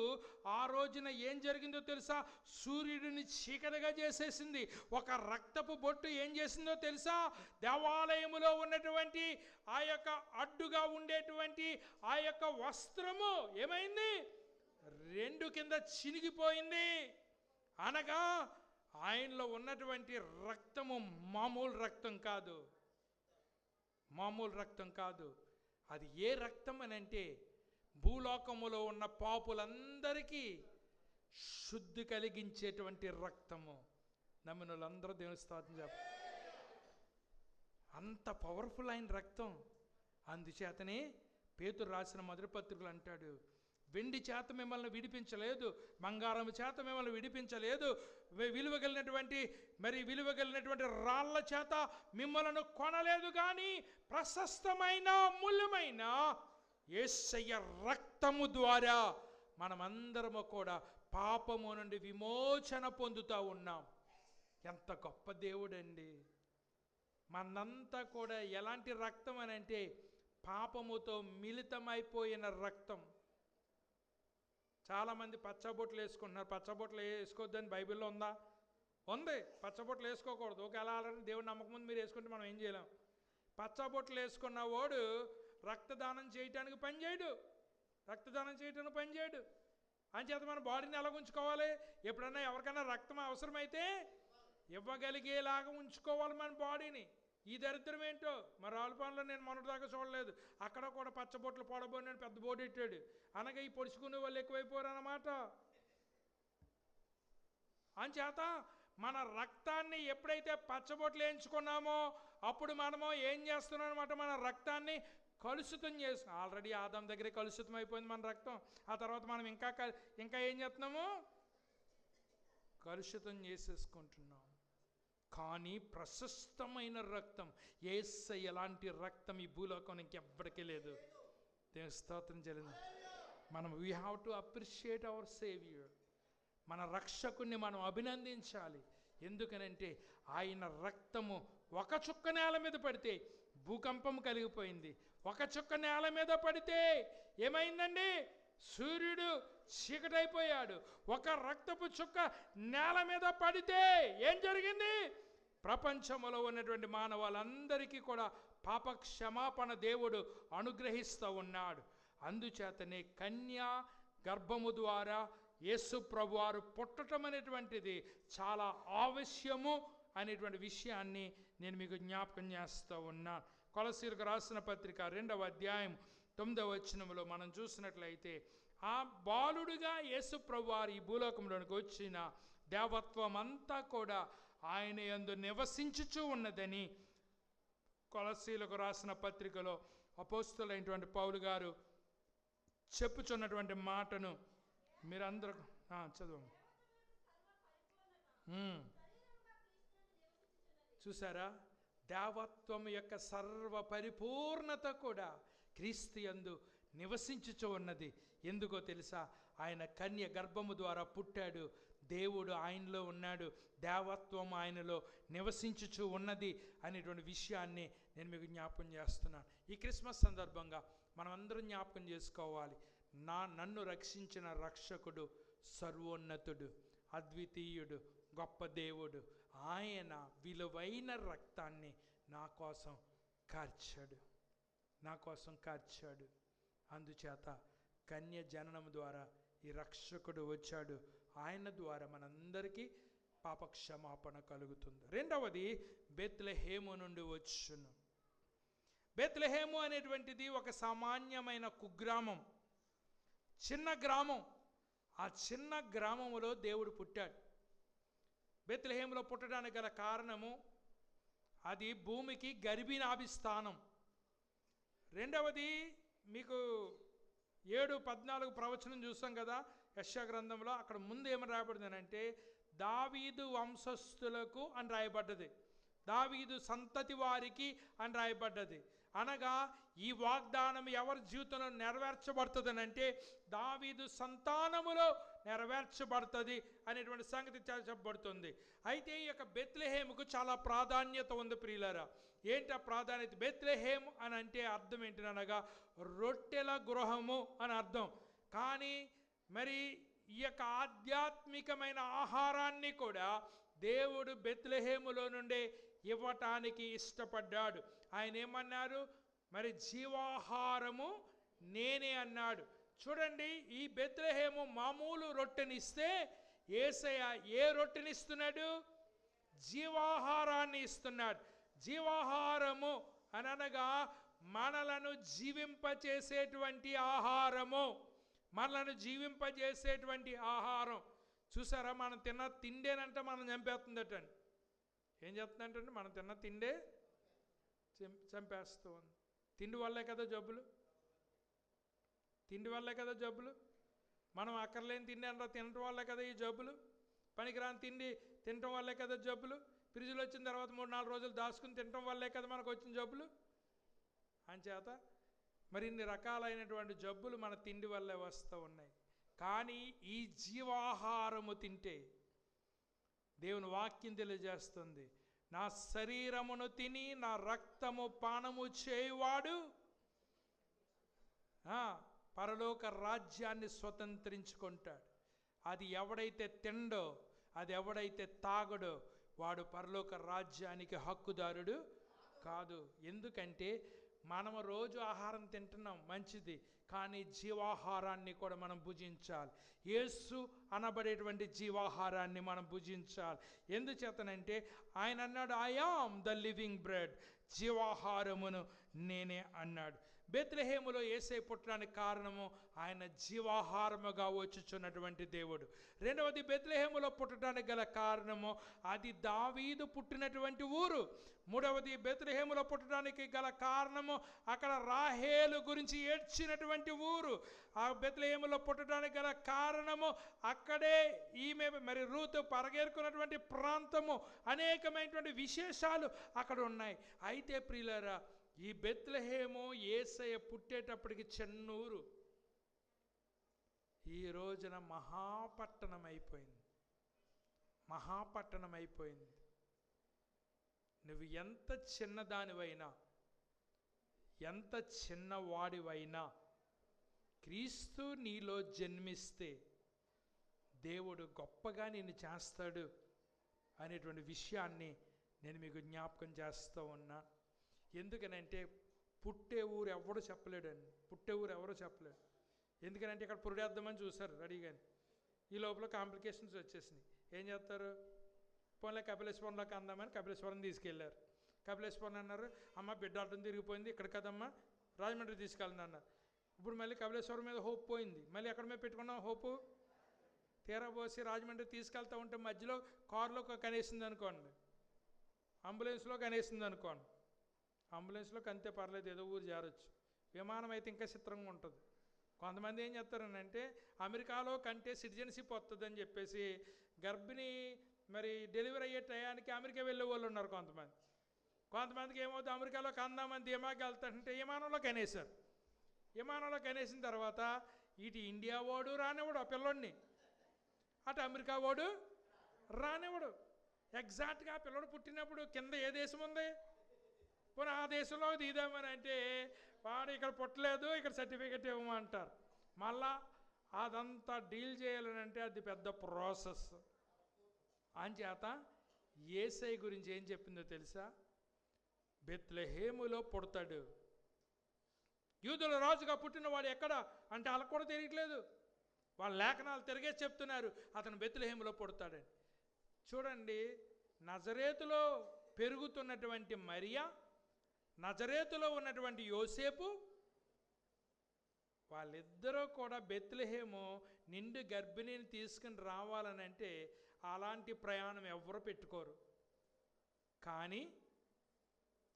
ఆ రోజున ఏం జరిగిందో తెలుసా? సూర్యుడిని చీకటిగా చేసేసింది. ఒక రక్తపు బొట్టు ఏం చేసిందో తెలుసా? దేవాలయములో ఉన్నటువంటి ఆ యొక్క అడ్డుగా ఉండేటువంటి ఆ యొక్క వస్త్రము ఏమైంది? రెండు కింద చినిగిపోయింది. అనగా ఆయనలో ఉన్నటువంటి రక్తము మామూలు రక్తం కాదు. అది ఏ రక్తం అని అంటే భూలోకములో ఉన్న పాపులందరికీ శుద్ధి కలిగించేటువంటి రక్తము. నమ్మినోళ్ళందరూ దేవుని స్తోత్రం చెప్పాలి. అంత పవర్ఫుల్ అయిన రక్తం. అందుచేతనే పేతురు రాసిన మొదటి పత్రికలు అంటాడు, వెండి చేత మిమ్మల్ని విడిపించలేదు, బంగారం చేత మిమ్మల్ని విడిపించలేదు, విలువగలిగినటువంటి రాళ్ల చేత మిమ్మల్ని కొనలేదు, కానీ ప్రశస్తమైన మూల్యమైన యేసయ్య రక్తము ద్వారా మనమందరము కూడా పాపము నుండి విమోచన పొందుతూ ఉన్నాం. ఎంత గొప్ప దేవుడండి! మనంతా కూడా ఎలాంటి రక్తం అని అంటే పాపముతో మిళితమైపోయిన రక్తం. చాలామంది పచ్చబొట్లు వేసుకుంటున్నారు. పచ్చబొట్లు వేసుకోవద్దని బైబిల్లో ఉందా? ఉంది. పచ్చబొట్లు వేసుకోకూడదు. ఒకవేళ దేవుడు నమ్మకం ముందు మీరు వేసుకుంటే మనం ఏం చేయలేం. పచ్చబొట్లు వేసుకున్న వాడు రక్తదానం చేయటానికి పనిచేయడు. అంచేత మన బాడీని ఎలా ఉంచుకోవాలి? ఎప్పుడన్నా ఎవరికైనా రక్తం అవసరమైతే ఇవ్వగలిగేలాగా ఉంచుకోవాలి మన బాడీని. ఈ దరిద్రం ఏంటో మరి ఆల్పాన్లో నేను మొన్నటిదాకా చూడలేదు. అక్కడ కూడా పచ్చబొట్లు పొడబోని పెద్ద బోర్డు పెట్టాడు. అనగా ఈ పొడుచుకునే వాళ్ళు ఎక్కువైపోయారు అన్నమాట. అంచేత మన రక్తాన్ని ఎప్పుడైతే పచ్చబొట్లు వేయించుకున్నామో అప్పుడు మనము ఏం చేస్తున్నాం అనమాట? మన రక్తాన్ని కలుషితం చేస్తున్నాం. ఆల్రెడీ ఆదాం దగ్గరే కలుషితం అయిపోయింది మన రక్తం. ఆ తర్వాత మనం ఇంకా ఏం చేస్తున్నాము? కలుషితం చేసేసుకుంటున్నాం. కానీ ప్రశస్తమైన రక్తం యేసయ్య ఎలాంటి రక్తం ఈ భూలోకం ఇంకెవ్వరికీ లేదు. దేవుని స్తోత్రం చెల్లింది. మనం we have to appreciate our saviour. మన రక్షకుణ్ణి మనం అభినందించాలి. ఎందుకనంటే ఆయన రక్తము ఒక చుక్క నేల మీద పడితే భూకంపం కలిగిపోయింది. ఒక చుక్క నేల మీద పడితే ఏమైందండి? సూర్యుడు చీకటైపోయాడు. ఒక రక్తపు చుక్క నేల మీద పడితే ఏం జరిగింది? ప్రపంచంలో ఉన్నటువంటి మానవాళ్ళందరికీ కూడా పాప క్షమాపణ దేవుడు అనుగ్రహిస్తూ ఉన్నాడు. అందుచేతనే కన్యా గర్భము ద్వారా యేసు ప్రభువారు పుట్టడం అనేటువంటిది చాలా ఆవశ్యము అనేటువంటి విషయాన్ని నేను మీకు జ్ఞాపకం చేస్తూ ఉన్నాను. కొలసీలకు రాసిన పత్రిక 2వ అధ్యాయం 9వ వచనంలో మనం చూసినట్లయితే ఆ బాలుడుగా యేసు ప్రభువారు ఈ భూలోకంలోనికి వచ్చిన దేవత్వం అంతా కూడా ఆయన యందు నివసించుచూ ఉన్నదని కొలసీలకు రాసిన పత్రికలో అపోస్తలుడైనటువంటి పౌలు గారు చెప్పుచున్నటువంటి మాటను మీరందరూ చదవండి. ఉమ్. చూసారా, దేవత్వం యొక్క సర్వ పరిపూర్ణత కూడా క్రీస్తు యందు నివసించుచు ఉన్నది. ఎందుకో తెలుసా? ఆయన కన్య గర్భము ద్వారా పుట్టాడు, దేవుడు ఆయనలో ఉన్నాడు, దేవత్వం ఆయనలో నివసించుచు ఉన్నది అనేటువంటి విషయాన్ని నేను మీకు జ్ఞాపకం చేస్తున్నాను. ఈ క్రిస్మస్ సందర్భంగా మనం అందరం జ్ఞాపకం చేసుకోవాలి, నన్ను రక్షించిన రక్షకుడు సర్వోన్నతుడు, అద్వితీయుడు, గొప్ప దేవుడు. ఆయన విలువైన రక్తాన్ని నా కోసం కార్చాడు. అందుచేత కన్య జననం ద్వారా ఈ రక్షకుడు వచ్చాడు. ఆయన ద్వారా మనందరికీ పాపక్షమాపణ కలుగుతుంది. రెండవది, బెత్లెహేము నుండి వచ్చును. బెత్లెహేము అనేటువంటిది ఒక సామాన్యమైన కుగ్రామం, చిన్న గ్రామం. ఆ చిన్న గ్రామములో దేవుడు పుట్టాడు. బెత్లెహేములో పుట్టడానికి గల కారణము, అది భూమికి గర్భిణాభి స్థానం. రెండవది, మీకు 7:14 ప్రవచనం చూసాం కదా యెషయా గ్రంథంలో. అక్కడ ముందు ఏమని రాయబడింది అంటే, దావీదు వంశస్థులకు అని రాయబడ్డది, దావీదు సంతతి వారికి అని రాయబడ్డది. అనగా ఈ వాగ్దానం ఎవరి జీవితంలో నెరవేర్చబడుతుంది అంటే దావీదు సంతానములో నెరవేర్చబడుతుంది అనేటువంటి సంగతి చెప్పబడుతుంది. అయితే ఈ యొక్క బెత్లెహేముకు చాలా ప్రాధాన్యత ఉంది ప్రియులారా. ఏంటి ఆ ప్రాధాన్యత? బెత్లెహేము అని అంటే అర్థం ఏంటనగా రొట్టెల గృహము అని అర్థం. కానీ మరి ఈ యొక్క ఆధ్యాత్మికమైన ఆహారాన్ని కూడా దేవుడు బెత్లెహేములో నుండే ఇవ్వటానికి ఇష్టపడ్డాడు. ఆయన ఏమన్నారు? మరి జీవాహారము నేనే అన్నాడు. చూడండి, ఈ బెత్లెహేము మామూలు రొట్టెనిస్తే యేసయ్య ఏ రొట్టెనిస్తున్నాడు? జీవాహారాన్ని ఇస్తున్నాడు. జీవాహారము అనగా మనలను జీవింపచేసేటువంటి ఆహారము, మనలను జీవింపజేసేటువంటి ఆహారం. చూసారా, మనం తిన్న తిండేనంటే మనం చంపేస్తుందటండి. ఏం చెప్తుందంటే మనం తిన్న తిండే చంపేస్తూ ఉంది. తిండి వల్లే కదా జబ్బులు, తిండి వల్లే కదా జబ్బులు. మనం అక్కర్లేని తిండి అంతా తినటం వల్లే కదా ఈ జబ్బులు. పనికిరాని తిండి తినటం వల్లే కదా జబ్బులు. ఫ్రిడ్జ్లో వచ్చిన తర్వాత 3-4 రోజులు దాచుకుని తినటం వల్లే కదా మనకు వచ్చిన జబ్బులు. అంచేత మరి ఇన్ని రకాలైనటువంటి జబ్బులు మన తిండి వల్లే వస్తూ ఉన్నాయి. కానీ ఈ జీవాహారము తింటే దేవుని వాక్యం తెలియజేస్తుంది, నా శరీరమును తిని నా రక్తము పానము చేయువాడు పరలోక రాజ్యాన్ని స్వతంత్రించుకుంటాడు. అది ఎవడైతే తిండో, అది ఎవడైతే తాగడో వాడు పరలోక రాజ్యానికి హక్కుదారుడు కాదు. ఎందుకంటే మనము రోజు ఆహారం తింటున్నాం, మంచిది, కానీ జీవాహారాన్ని కూడా మనం భుజించాలి. యేసు అనబడేటువంటి జీవాహారాన్ని మనం భుజించాలి. ఎందుచేతనంటే ఆయన అన్నాడు, I am the living bread, జీవాహారమును నేనే అన్నాడు. బెత్లెహేములో యేసయ్య పుట్టడానికి కారణము ఆయన జీవాహారముగా వచ్చుచున్నటువంటి దేవుడు. రెండవది, బెత్లెహేములో పుట్టడానికి గల కారణము అది దావీదు పుట్టినటువంటి ఊరు. మూడవది, బెత్లెహేములో పుట్టడానికి గల కారణము అక్కడ రాహేలు గురించి ఏడ్చినటువంటి ఊరు. ఆ బెత్లెహేములో పుట్టడానికి గల కారణము అక్కడే ఈమె మరి రూతు పరగేరుకున్నటువంటి ప్రాంతము, అనేకమైనటువంటి విశేషాలు అక్కడ ఉన్నాయి. అయితే ప్రియులారా, ఈ బెత్లెహేము యేసయ్య పుట్టేటప్పటికి చెన్నూరు, ఈ రోజున మహాపట్టణం అయిపోయింది. నువ్వు ఎంత చిన్నదానివైనా, ఎంత చిన్నవాడివైనా, క్రీస్తు నీలో జన్మిస్తే దేవుడు గొప్పగా నిన్ను చేస్తాడు అనేటువంటి విషయాన్ని నేను మీకు జ్ఞాపకం చేస్తూ ఉన్నా. ఎందుకనంటే పుట్టే ఊరు ఎవరు చెప్పలేడండి, ఎవరో చెప్పలేడు. ఎందుకనంటే ఇక్కడ పురుడేద్దామని చూసారు రెడీగాని, ఈ లోపల కాంప్లికేషన్స్ వచ్చేసినాయి. ఏం చేస్తారు? పోన్లే కపిలేశ్వరంలోకి అందామని కపిలేశ్వరం తీసుకెళ్ళారు. కపిలేశ్వరం అన్నారు, అమ్మ బిడ్డ అడ్డం తిరిగిపోయింది, ఇక్కడ కదమ్మా రాజమండ్రి తీసుకెళ్ళండి అన్నారు. ఇప్పుడు మళ్ళీ కపిలేశ్వరం మీద హోప్ పోయింది, మళ్ళీ ఎక్కడ మీద పెట్టుకున్నాం హోపు? తీరబోసి రాజమండ్రి తీసుకెళ్తూ ఉంటే మధ్యలో కారులో కనేసింది అనుకోండి, అంబులెన్స్లో కనేసింది అనుకోండి, అంబులెన్స్లోకి అంతే పర్లేదు, ఏదో ఊరు చేరొచ్చు. విమానం అయితే ఇంకా చిత్రంగా ఉంటుంది. కొంతమంది ఏం చేస్తారనంటే అమెరికాలో కంటే సిటిజన్షిప్ వస్తుందని చెప్పేసి గర్భిణీ మరి డెలివరీ అయ్యే టయానికి అమెరికా వెళ్ళే వాళ్ళు ఉన్నారు కొంతమందికి ఏమవుతుంది, అమెరికాలో కందామని ధీమాకి వెళ్తాంటే విమానంలో కనేశారు. విమానంలో కనేసిన తర్వాత ఇటు ఇండియా వాడు రానివాడు ఆ పిల్లోడిని, అటు అమెరికా వాడు రానివాడు. ఎగ్జాక్ట్గా ఆ పిల్లడు పుట్టినప్పుడు కింద ఏ దేశం ఉంది, పోనీ ఆ దేశంలో తీద్దామని అంటే వాడు ఇక్కడ పుట్టలేదు, ఇక్కడ సర్టిఫికెట్ ఇవ్వమంటారు. మళ్ళా అదంతా డీల్ చేయాలని అంటే అది పెద్ద ప్రాసెస్. అంచేత యేసయ్య గురించి ఏం చెప్పిందో తెలుసా? బెత్లెహేములో పుడతాడు. యూదుల రాజుగా పుట్టినవాడు ఎక్కడ అంటే వాళ్ళకు కూడా తెలియట్లేదు. వాళ్ళ లేఖనాలు తిరిగేసి చెప్తున్నారు అతను బెత్లెహేములో పుడతాడని. చూడండి, నజరేతులో పెరుగుతున్నటువంటి మరియా, నజరేతులో ఉన్నటువంటి యోసేపు, వాళ్ళిద్దరూ కూడా బెత్లెహేము నిండు గర్భిణిని తీసుకుని రావాలని అంటే అలాంటి ప్రయాణం ఎవరు పెట్టుకోరు. కానీ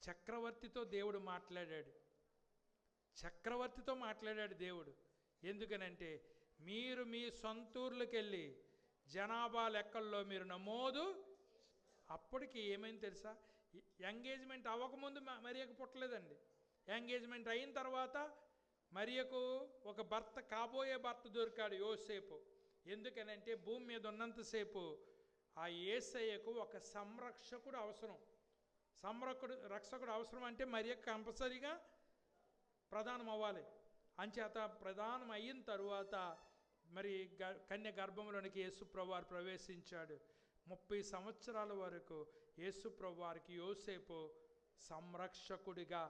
చక్రవర్తితో దేవుడు మాట్లాడాడు. చక్రవర్తితో మాట్లాడాడు దేవుడు. ఎందుకనంటే మీరు మీ సొంతూర్లకు వెళ్ళి జనాభా లెక్కల్లో మీరు నమోదు. అప్పటికి ఏమైంది తెలుసా? ఎంగేజ్మెంట్ అవ్వకముందు మరియకు పుట్టలేదండి. ఎంగేజ్మెంట్ అయిన తర్వాత మరియకు ఒక భర్త, కాబోయే భర్త దొరికాడు, యోసేపు. ఎందుకనంటే భూమి మీద ఉన్నంతసేపు ఆ యేసయ్యకు ఒక సంరక్షకుడు అవసరం. రక్షకుడు అవసరం అంటే మరియకు కంపల్సరీగా ప్రధానం అవ్వాలి. అంచేత ప్రధానం అయిన తరువాత మరి కన్య గర్భంలోనికి యేసుప్రభువారు ప్రవేశించాడు. 30 సంవత్సరాల వరకు యేసుప్రభువారికి యోసేపు సంరక్షకుడిగా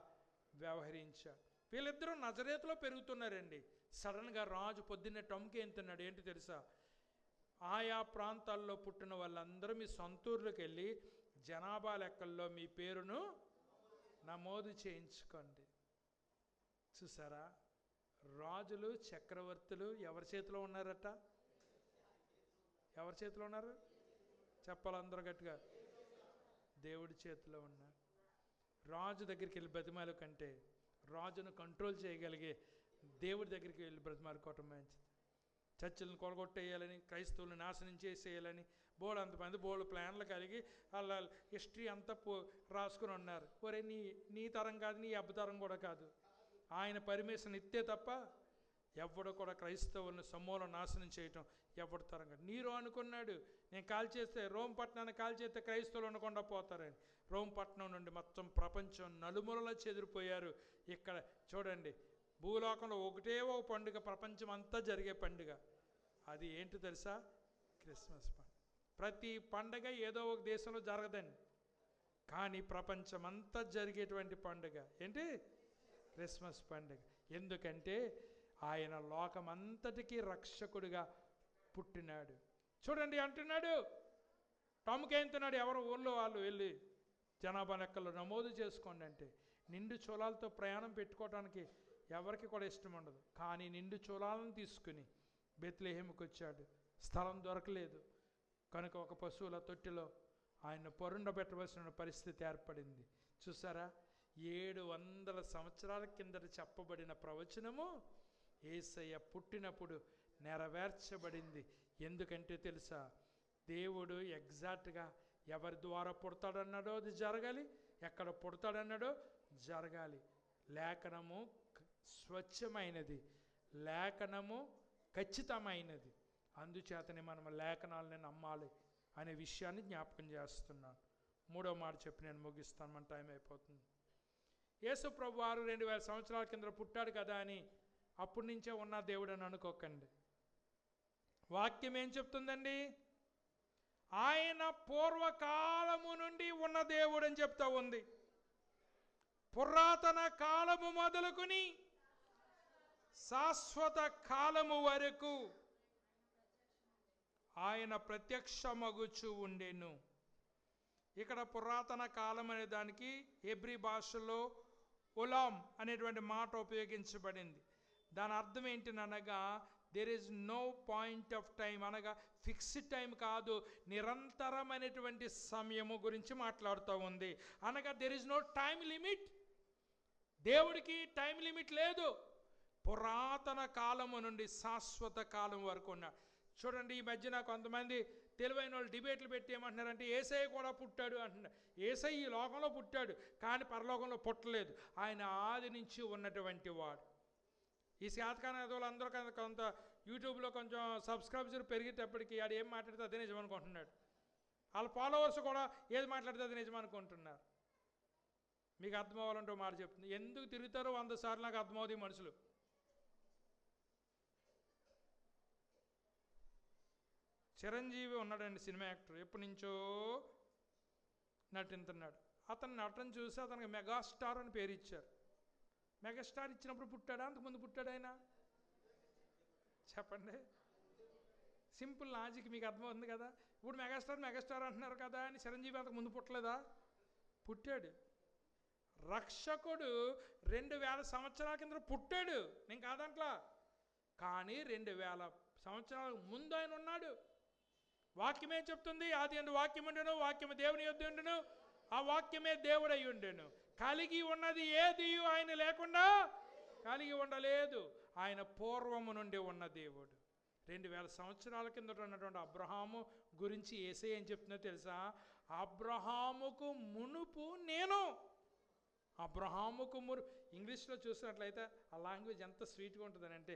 వ్యవహరించాడు. వీళ్ళిద్దరూ నజరేతులో పెరుగుతున్నారండి. సడన్గా రాజు పొద్దున్నే టొమ్కేంతున్నాడు. ఏంటి తెలుసా? ఆయా ప్రాంతాల్లో పుట్టిన వాళ్ళందరూ మీ సొంతూర్లకు వెళ్ళి జనాభా లెక్కల్లో మీ పేరును నమోదు చేయించుకోండి. చూసారా, రాజులు చక్రవర్తులు ఎవరి చేతిలో ఉన్నారట? ఎవరి చేతిలో ఉన్నారు? చెప్పాలి అందరూ గట్టిగా. దేవుడి చేతిలో ఉన్నారు. రాజు దగ్గరికి వెళ్ళి బ్రతిమాల కంటే రాజును కంట్రోల్ చేయగలిగే దేవుడి దగ్గరికి వెళ్ళి బ్రతిమాలుకోవటం మంచిది. చర్చిలను కొలగొట్టేయాలని, క్రైస్తవులను నాశనం చేసేయాలని అంతమంది ప్లాన్లు కలిగి వాళ్ళ హిస్టరీ అంతా రాసుకుని ఉన్నారు. ఒరే, నీ తరం కాదు, నీ అబ్బతరం కూడా కాదు. ఆయన పర్మిషన్ ఇస్తే తప్ప ఎవడు కూడా క్రైస్తవులను సమూలం నాశనం చేయటం ఎవరి తరం కాదు. నీరు అనుకున్నాడు, నేను కాల్ చేస్తే రోమ్ పట్టణాన్ని కాల్ చేస్తే క్రైస్తవులు ఉండకుండా పోతారని. రోమ్ పట్టణం నుండి మొత్తం ప్రపంచం నలుమూలలా చెదిరిపోయారు. ఇక్కడ చూడండి, భూలోకంలో ఒకటే ఒక పండుగ ప్రపంచం అంతా జరిగే పండుగ. అది ఏంటి తెలుసా? క్రిస్మస్ పండుగ. ప్రతి పండగ ఏదో ఒక దేశంలో జరగదండి, కానీ ప్రపంచమంతా జరిగేటువంటి పండుగ ఏంటి? క్రిస్మస్ పండుగ. ఎందుకంటే ఆయన లోకమంతటికీ రక్షకుడిగా పుట్టినాడు. చూడండి అంటున్నాడు, టమ్కేంతున్నాడు, ఎవరు ఊళ్ళో వాళ్ళు వెళ్ళి జనాభా లెక్కల్లో నమోదు చేసుకోండి అంటే. నిండు చూలాలతో ప్రయాణం పెట్టుకోవడానికి ఎవరికి కూడా ఇష్టం ఉండదు. కానీ నిండు చూలాలను తీసుకుని బెత్లెహేముకి వచ్చాడు. స్థలం దొరకలేదు కనుక ఒక పశువుల తొట్టిలో ఆయన పొరుండబెట్టవలసిన పరిస్థితి ఏర్పడింది. చూసారా, 700 సంవత్సరాల కిందట చెప్పబడిన ప్రవచనము యేసయ్య పుట్టినప్పుడు నెరవేర్చబడింది. ఎందుకంటే తెలుసా, దేవుడు ఎగ్జాక్ట్గా ఎవరి ద్వారా పుడతాడన్నాడో అది జరగాలి, ఎక్కడ పుడతాడన్నాడో జరగాలి. లేఖనము స్వచ్ఛమైనది, లేఖనము ఖచ్చితమైనది. అందుచేతనే మనం లేఖనాలని నమ్మాలి అనే విషయాన్ని జ్ఞాపకం చేస్తున్నాను. 3వ మాట చెప్పి నేను ముగిస్తాను, మన టైం అయిపోతుంది. యేసు ప్రభు వారు 2000 సంవత్సరాల కింద పుట్టాడు కదా అని అప్పటి నుంచే ఉన్న దేవుడు అని అనుకోకండి. వాక్యం ఏం చెప్తుందండి? ఆయన పూర్వకాలము నుండి ఉన్న దేవుడు అని చెప్తా ఉంది. పురాతన కాలము మొదలుకొని శాశ్వత కాలము వరకు ఆయన ప్రత్యక్షమగుచూ ఉండెను. ఇక్కడ పురాతన కాలం అనే దానికి హెబ్రీ భాషలో ఉలాం అనేటువంటి మాట ఉపయోగించబడింది. దాని అర్థం ఏంటనగా there is no point of time, అనగా ఫిక్స్డ్ టైం కాదు, నిరంతరమైనటువంటి సమయము గురించి మాట్లాడుతూ ఉంది. అనగా there is no time limit. దేవుడికి టైం లిమిట్ లేదు. పురాతన కాలము నుండి శాశ్వత కాలం వరకు ఉన్నాడు. చూడండి, ఈ మధ్యన కొంతమంది తెలివైన వాళ్ళు డిబేట్లు పెట్టి ఏమంటున్నారంటే యేసయ్య కూడా పుట్టాడు అంటున్నారు. యేసయ్య ఈ లోకంలో పుట్టాడు కానీ పరలోకంలో పుట్టలేదు. ఆయన ఆది నుంచి ఉన్నటువంటి వాడు. ఈ శాతకాన అందరూ కొంత యూట్యూబ్లో కొంచెం సబ్స్క్రైబర్స్ పెరిగేటప్పటికి ఆడు ఏం మాట్లాడితే అదే నిజం అనుకుంటున్నాడు. వాళ్ళ ఫాలోవర్స్ కూడా ఏది మాట్లాడితే అది నిజం అనుకుంటున్నారు. మీకు అర్థం అవ్వాలంటే మాట చెప్తుంది. ఎందుకు తిరుగుతారో 100 సార్లు నాకు అర్థమవుతుంది మనుషులు. చిరంజీవి ఉన్నాడండి, సినిమా యాక్టర్, ఎప్పటి నుంచో నటిస్తున్నాడు. అతను నటన చూసి అతనికి మెగాస్టార్ అని పేరు ఇచ్చారు. మెగాస్టార్ ఇచ్చినప్పుడు పుట్టాడా, అంతకుముందు పుట్టాడు ఆయన? చెప్పండి. సింపుల్ లాజిక్ మీకు అర్థమవుతుంది కదా. ఇప్పుడు మెగాస్టార్ అంటున్నారు కదా అని చిరంజీవి అంతకు ముందు పుట్టలేదా? పుట్టాడు. రక్షకుడు 2000 సంవత్సరాల కింద పుట్టాడు, నేను కాదంట్లా. కానీ 2000 సంవత్సరాల ముందు ఆయన ఉన్నాడు. వాక్యమే చెప్తుంది, ఆది యందు వాక్యం ఉండెను, వాక్యము దేవుని యొద్ద ఉండెను, ఆ వాక్యమే దేవుడై ఉండెను. కలిగి ఉన్నది ఏది ఆయన లేకుండా కలిగి ఉండలేదు. ఆయన పూర్వము నుండి ఉన్న దేవుడు. 2000 సంవత్సరాల కిందట ఉన్నటువంటి అబ్రహాము గురించి యేసయ్య ఏం చెప్తుందో తెలుసా? అబ్రహాముకు మునుపు నేను. అబ్రహాముకు ఇంగ్లీష్లో చూసినట్లయితే ఆ లాంగ్వేజ్ ఎంత స్వీట్గా ఉంటుందని అంటే,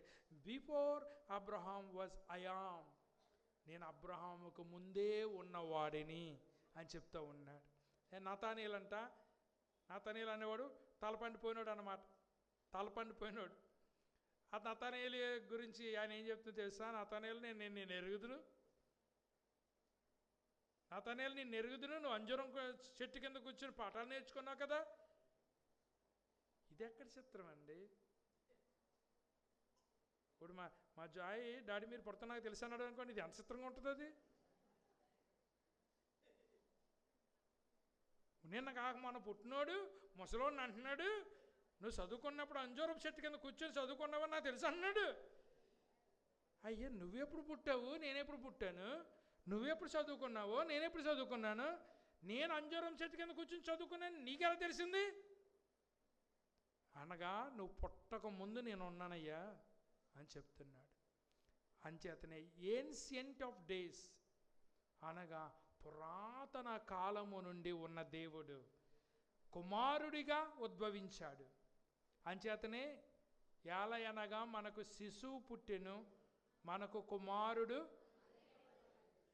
బిఫోర్ అబ్రహాం వాజ్ ఐయామ్, నేను అబ్రహాముకు ముందే ఉన్నవాడిని అని చెప్తూ ఉన్నాడు. నతానీయులు అనేవాడు తలపండిపోయినాడు అన్నమాట. తలపండిపోయినాడు. ఆ నతానీయుల గురించి ఆయన ఏం చెప్తుందో తెలుసా? నతానీయులు నేను ఎరుగుదును, నతానీయులు నేను ఎరుగుదును, నువ్వు అంజూరం చెట్టు కింద కూర్చొని పాఠాలు నేర్చుకున్నావు కదా. ఇది ఎక్కడ చిత్రం అండి? ఇప్పుడు మా జాయి డాడీ మీరు పుడతా నాకు తెలుసు అన్నాడు అనుకోండి, ఇది ఎంత చిత్రంగా ఉంటుంది. అది నిన్న కాక మన పుట్టినోడు ముసలోడిని అంటున్నాడు, నువ్వు చదువుకున్నప్పుడు అంజూరపు చెట్టు కింద కూర్చొని చదువుకున్నావని నాకు తెలుసు అన్నాడు. అయ్యా నువ్వెప్పుడు పుట్టావు, నేనెప్పుడు పుట్టాను? నువ్వెప్పుడు చదువుకున్నావో, నేనెప్పుడు చదువుకున్నాను? నేను అంజూరం చెట్టు కింద కూర్చొని చదువుకున్నాను, నీకెలా తెలిసింది? అనగా నువ్వు పుట్టక ముందు నేను ఉన్నానయ్యా అని చెప్తున్నాడు. అంచేతనే ఏన్షియంట్ ఆఫ్ డేస్ అనగా పురాతన కాలము నుండి ఉన్న దేవుడు కుమారుడిగా ఉద్భవించాడు. అంచేతనే ఏలయనగా మనకు శిశువు పుట్టెను, మనకు కుమారుడు.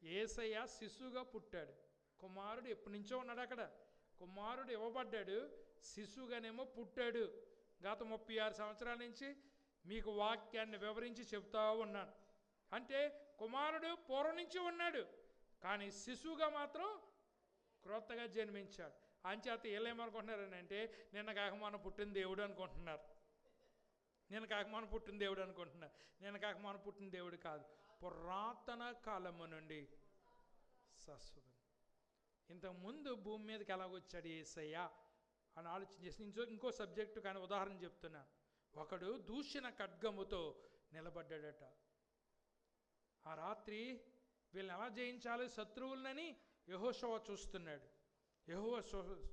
యేసయ్య శిశువుగా పుట్టాడు. కుమారుడు ఎప్పటి నుంచో ఉన్నాడు అక్కడ. కుమారుడు ఇవ్వబడ్డాడు, శిశువుగానేమో పుట్టాడు. గత 36 సంవత్సరాల నుంచి మీకు వాక్యాన్ని వివరించి చెప్తా ఉన్నాను. అంటే కుమారుడు పూర్వం నుంచి ఉన్నాడు, కానీ శిశువుగా మాత్రం క్రొత్తగా జన్మించాడు. అంచేత వీళ్ళేమనుకుంటున్నారని అంటే నిన్న కాక మనం పుట్టిన దేవుడు అనుకుంటున్నారు. నిన్న కాక మనం పుట్టిన దేవుడు అనుకుంటున్నారు. నిన్న కాక మనం పుట్టిన దేవుడు కాదు, పురాతన కాలము నుండి శాశ్వతం. ఇంతకుముందు భూమి మీదకి ఎలాగొచ్చాడు యేసయ్య అని ఆలోచన చేసి ఇంకో సబ్జెక్టు కానీ ఉదాహరణ చెప్తున్నాను. ఒకడు దూషణ ఖడ్గముతో నిలబడ్డాడట. ఆ రాత్రి వీళ్ళని ఎలా జయించాలి శత్రువులనని యెహోషువ చూస్తున్నాడు. యెహోవా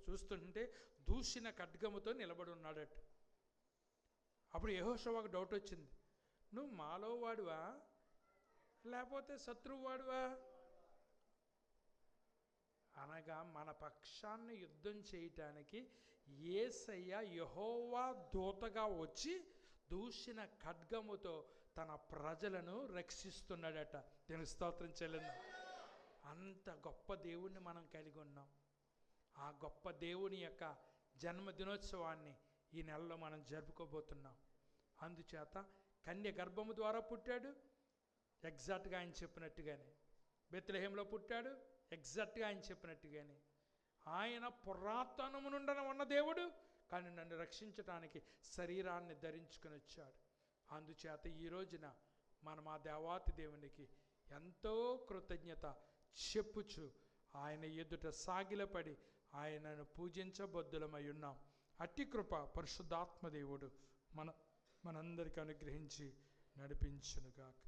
చూస్తుంటే దూషణ ఖడ్గముతో నిలబడి ఉన్నాడట. అప్పుడు యెహోషువకు డౌట్ వచ్చింది, నువ్వు మాలో వాడువా లేకపోతే శత్రువు వాడువా? అనగా మన పక్షాన్ని యుద్ధం చేయటానికి యేసయ్య యెహోవా దూతగా వచ్చి దూషణ ఖడ్గముతో తన ప్రజలను రక్షిస్తున్నాడట. దేవుని స్తోత్రం చెల్లిందాం. అంత గొప్ప దేవుణ్ణి మనం కలిగి ఉన్నాం. ఆ గొప్ప దేవుని యొక్క జన్మదినోత్సవాన్ని ఈ నెలలో మనం జరుపుకోబోతున్నాం. అందుచేత కన్య గర్భము ద్వారా పుట్టాడు, ఎగ్జాక్ట్గా ఆయన చెప్పినట్టుగానే. బెత్లెహేంలో పుట్టాడు, ఎగ్జాక్ట్గా ఆయన చెప్పినట్టుగానే. ఆయన పురాతనము నుండి ఉన్న దేవుడు, కానీ నన్ను రక్షించడానికి శరీరాన్ని ధరించుకుని వచ్చాడు. అందుచేత ఈ రోజున మనం ఆ దేవాతి దేవునికి ఎంతో కృతజ్ఞత చెప్పుచు ఆయన ఎదుట సాగిలపడి ఆయనను పూజించబద్దులమై ఉన్నాం. అట్టి కృప పరిశుద్ధాత్మ దేవుడు మనందరికీ అనుగ్రహించి నడిపించునుగాక.